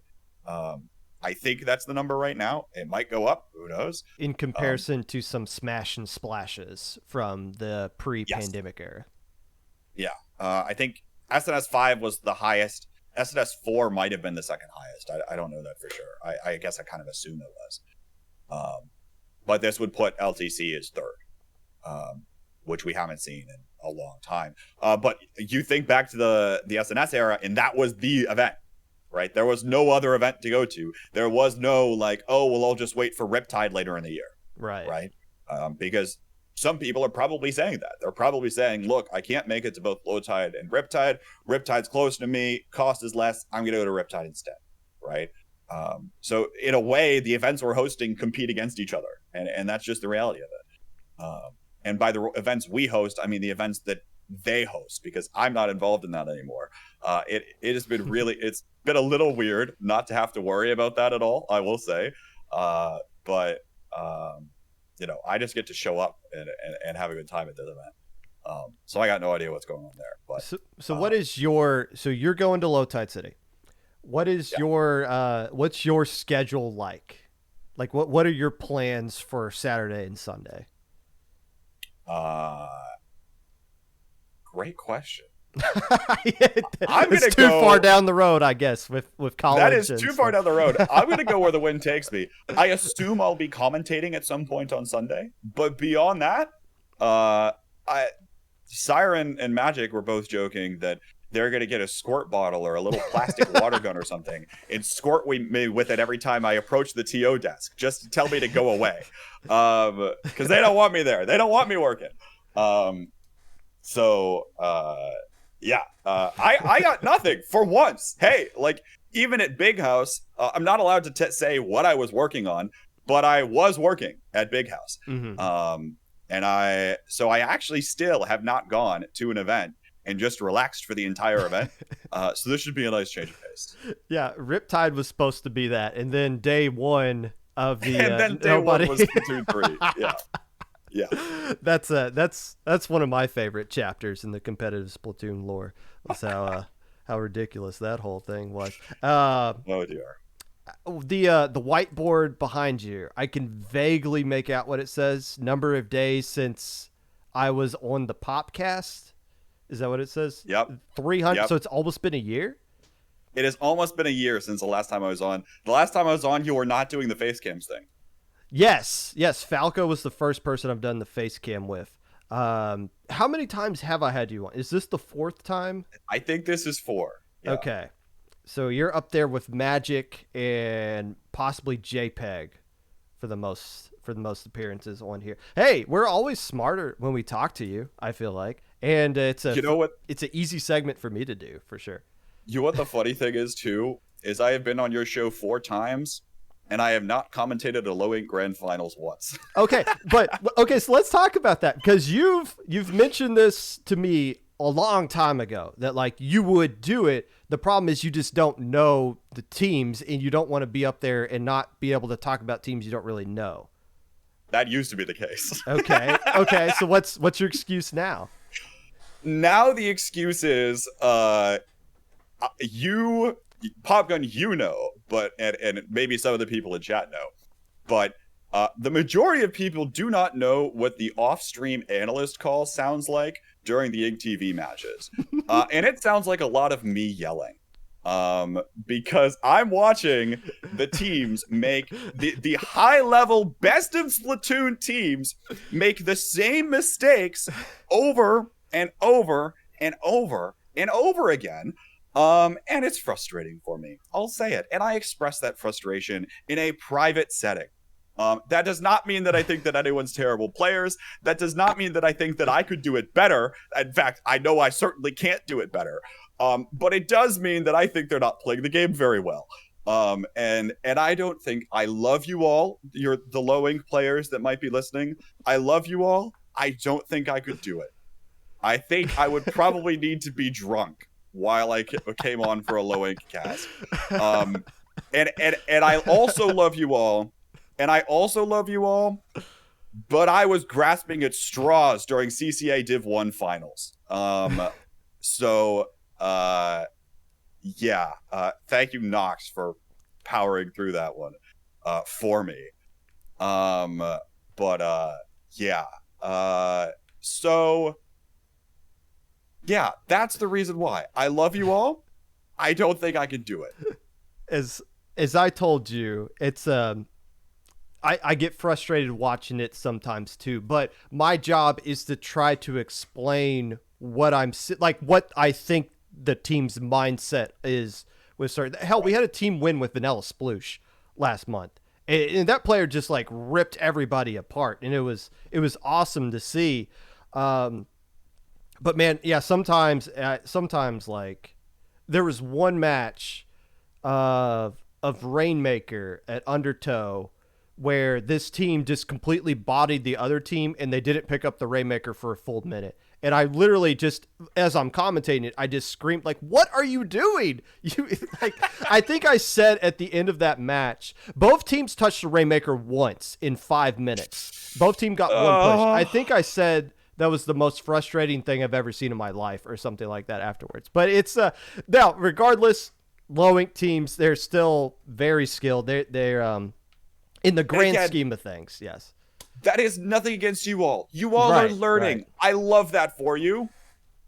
I think that's the number right now. It might go up. Who knows? In comparison to some smash and splashes from the pre-pandemic era. Yeah. I think SNS 5 was the highest. SNS 4 might have been the second highest. I don't know that for sure. I guess I kind of assume it was. But this would put LTC as third, which we haven't seen in a long time. But you think back to the SNS era, and that was the event. Right? There was no other event to go to. There was no like, oh, well, I'll just wait for Riptide later in the year. Right. Right. Because some people are probably saying that. They're probably saying, look, I can't make it to both Low Tide and Riptide. Riptide's close to me. Cost is less. I'm going to go to Riptide instead. Right. So in a way, the events we're hosting compete against each other. And that's just the reality of it. And by the events we host, I mean the events that they host, because I'm not involved in that anymore. It has been really, it's been a little weird not to have to worry about that at all, I will say. But you know, I just get to show up and have a good time at this event. So I got no idea what's going on there. But so what is your, so you're going to Low Tide City. What is your what's your schedule like? Like what are your plans for Saturday and Sunday? Great question. It's too far down the road, I guess, with college. That is too far down the road. I'm going to go where the wind takes me. I assume I'll be commentating at some point on Sunday, but beyond that, Siren and Magic were both joking that they're going to get a squirt bottle or a little plastic water gun or something and squirt me with it every time I approach the TO desk, just to tell me to go away. Because they don't want me there. They don't want me working. I got nothing for once. Hey, like even at Big House, I'm not allowed to say what I was working on, but I was working at Big House. Mm-hmm. And I actually still have not gone to an event and just relaxed for the entire event. So this should be a nice change of pace. Yeah, Riptide was supposed to be that, and then day one of the and then day one was Splatoon 3. Yeah. Yeah, that's one of my favorite chapters in the competitive Splatoon lore. Was how ridiculous that whole thing was. Oh dear. The whiteboard behind you, I can vaguely make out what it says. Number of days since I was on the Popcast. Is that what it says? Yep. 300. Yep. So it's almost been a year. It has almost been a year since the last time I was on. The last time I was on, you were not doing the face cams thing. Yes. Falco was the first person I've done the face cam with. How many times have I had you on? Is this the fourth time? I think this is 4. Yeah. Okay. So you're up there with Magic and possibly JPEG for the most appearances on here. Hey, we're always smarter when we talk to you, I feel like. And it's it's an easy segment for me to do, for sure. You know what the funny thing is too, is I have been on your show 4 times and I have not commentated a Low Ink Grand Finals once. Okay, so let's talk about that, because you've mentioned this to me a long time ago that like you would do it. The problem is you just don't know the teams and you don't want to be up there and not be able to talk about teams you don't really know. That used to be the case. Okay. So what's your excuse now? Now the excuse is you, Popgun, you know, but and maybe some of the people in chat know, but the majority of people do not know what the off-stream analyst call sounds like during the IGTV matches. And it sounds like a lot of me yelling. Because I'm watching the teams make the high level best of Splatoon teams make the same mistakes over and over and over and over again. And it's frustrating for me. I'll say it. And I express that frustration in a private setting. That does not mean that I think that anyone's terrible players. That does not mean that I think that I could do it better. In fact, I know I certainly can't do it better. But it does mean that I think they're not playing the game very well. And I don't think I love you all. You're the low ink players that might be listening. I love you all. I don't think I could do it. I think I would probably need to be drunk while I came on for a low ink cast. And I also love you all. And I also love you all. But I was grasping at straws during CCA Div 1 finals. Thank you, Nox, for powering through that one for me. That's the reason why. I love you all. I don't think I can do it. As I told you, it's I get frustrated watching it sometimes too, but my job is to try to explain what what I think the team's mindset is with certain. Hell, we had a team win with Vanilla Sploosh last month, and that player just like ripped everybody apart, and it was awesome to see. But man, yeah, sometimes like there was one match of Rainmaker at Undertow where this team just completely bodied the other team and they didn't pick up the Rainmaker for a full minute. And I literally just, as I'm commentating it, I just screamed like, "What are you doing?" I think I said at the end of that match, both teams touched the Rainmaker once in 5 minutes. Both teams got one push. I think I said that was the most frustrating thing I've ever seen in my life or something like that afterwards. But it's, now, regardless, low ink teams, they're still very skilled. They're in the grand scheme of things, yes. That is nothing against you all. You all are learning. Right. I love that for you.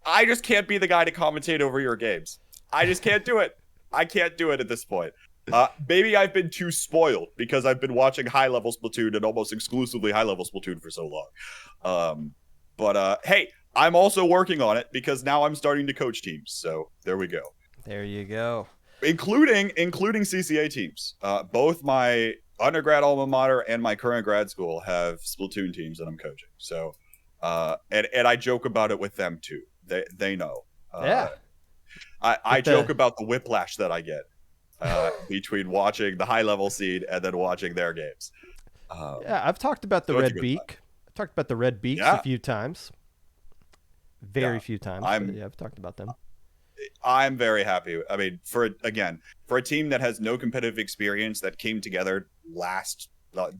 I just can't be the guy to commentate over your games. I just can't do it. I can't do it at this point. Maybe I've been too spoiled because I've been watching high-level Splatoon and almost exclusively high-level Splatoon for so long. Hey, I'm also working on it because now I'm starting to coach teams. So there we go. There you go. Including CCA teams. Both my undergrad alma mater and my current grad school have Splatoon teams that I'm coaching. So, and I joke about it with them too. They know. Yeah. I joke about the whiplash that I get between watching the high level seed and then watching their games. Yeah, I've talked about the Red Beak. I've talked about the Red Beaks a few times. Very few times. I've talked about them. I'm very happy. I mean, for a team that has no competitive experience that came together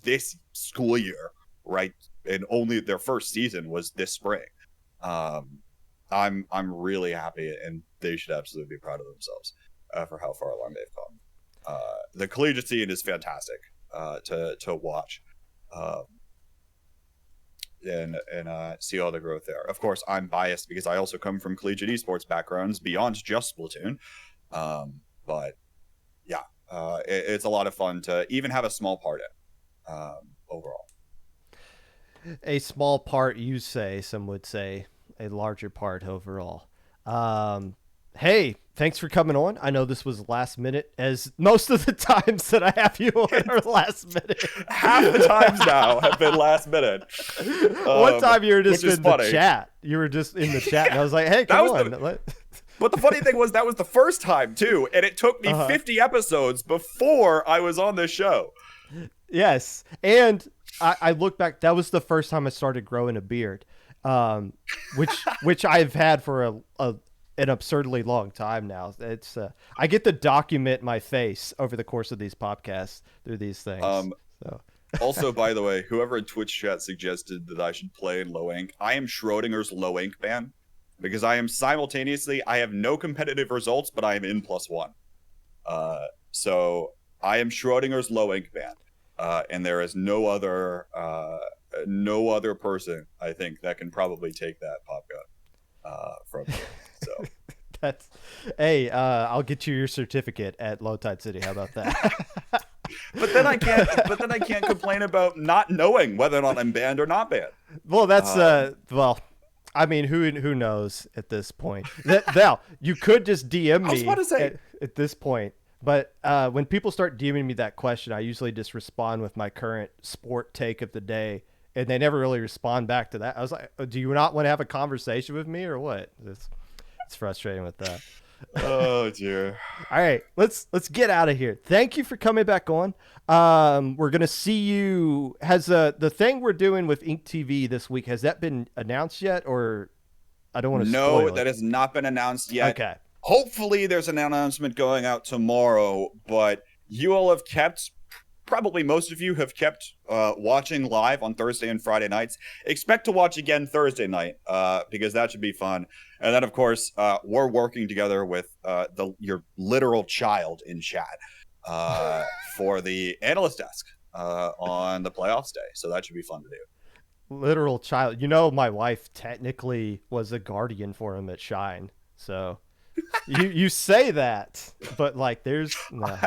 this school year, right? And only their first season was this spring. I'm really happy, and they should absolutely be proud of themselves for how far along they've come. The collegiate scene is fantastic to watch. And see all the growth there. Of course, I'm biased because I also come from collegiate esports backgrounds beyond just Splatoon. But yeah, it's a lot of fun to even have a small part in overall. A small part, you say. Some would say a larger part overall. Hey, thanks for coming on. I know this was last minute, as most of the times that I have you on are last minute. Half the times now have been last minute. One time you were just in the chat. You were just in the chat, and I was like, "Hey, come on." But the funny thing was that was the first time too, and it took me 50 episodes before I was on this show. Yes, and I look back. That was the first time I started growing a beard, which I've had for an absurdly long time now. It's I get to document my face over the course of these podcasts through these things. Also, by the way, whoever in Twitch chat suggested that I should play in low ink, I am Schrodinger's low ink ban because I am simultaneously, I have no competitive results, but I am in +1. So I am Schrodinger's low ink ban, and there is no other person I think that can probably take that Popcast from me. So That's hey, I'll get you your certificate at Low Tide City. How about that? But then I can't. But then I can't complain about not knowing whether or not I'm banned or not banned. Well, that's well, I mean, who knows at this point? Now you could just DM me I was about to say at this point, but when people start DMing me that question, I usually just respond with my current sport take of the day, and they never really respond back to that. I was like, do you not want to have a conversation with me or what? It's frustrating with that. oh dear. All right, let's get out of here. Thank you for coming back on. We're gonna see you. Has the thing we're doing with Ink TV this week, has that been announced yet, or I don't want to No, spoil that it. has not been announced yet. Okay. Hopefully, there's an announcement going out tomorrow. But you all have kept. Probably most of you have kept watching live on Thursday and Friday nights. Expect to watch again Thursday night because that should be fun. And then, of course, we're working together with your literal child in chat for the analyst desk on the playoffs day. So that should be fun to do. Literal child. You know, my wife technically was a guardian for him at Shine. So you say that, but like there's no.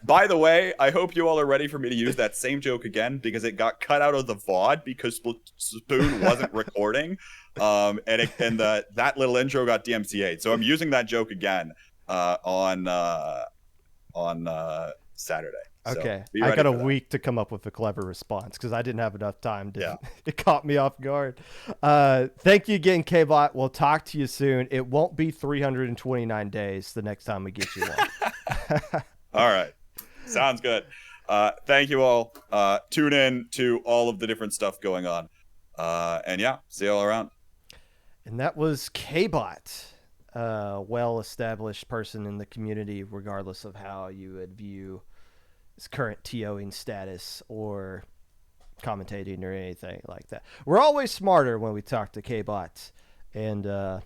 By the way, I hope you all are ready for me to use that same joke again because it got cut out of the VOD because Spoon wasn't recording. And that little intro got DMCA'd. So I'm using that joke again on Saturday. Okay, So I got a week to come up with a clever response because I didn't have enough time to. Yeah. It caught me off guard. Thank you again, Kbot. We'll talk to you soon. It won't be 329 days the next time we get you on. All right, sounds good. Thank you all. Tune in to all of the different stuff going on. And yeah, see you all around. And that was Kbot, a well-established person in the community, regardless of how you would view his current TOing status or commentating or anything like that. We're always smarter when we talk to Kbot, and I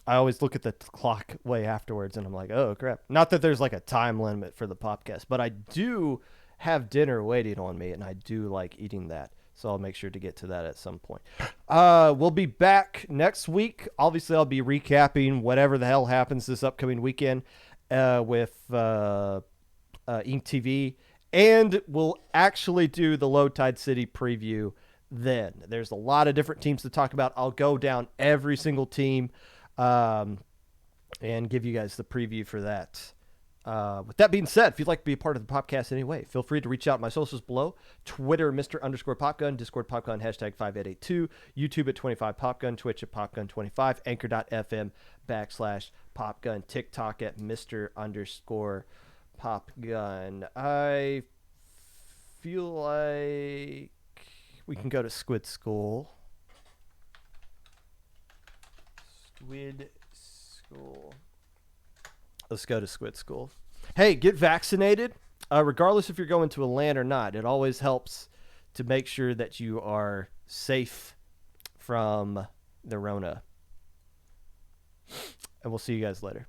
always look at the clock way afterwards, and I'm like, oh, crap. Not that there's like a time limit for the podcast, but I do have dinner waiting on me, and I do like eating that. So I'll make sure to get to that at some point. We'll be back next week. Obviously, I'll be recapping whatever the hell happens this upcoming weekend with Ink TV. And we'll actually do the Low Tide City preview then. There's a lot of different teams to talk about. I'll go down every single team and give you guys the preview for that. With that being said, if you'd like to be a part of the podcast anyway, feel free to reach out. My socials below: Twitter, Mr._Popgun, Discord, Popgun, #5882, YouTube at 25Popgun, Twitch at Popgun25, Anchor.fm/Popgun, TikTok at Mr._Popgun. I feel like we can go to Squid School. Squid School. Let's go to Squid School. Hey, get vaccinated. Regardless if you're going to a LAN or not, it always helps to make sure that you are safe from the Rona. And we'll see you guys later.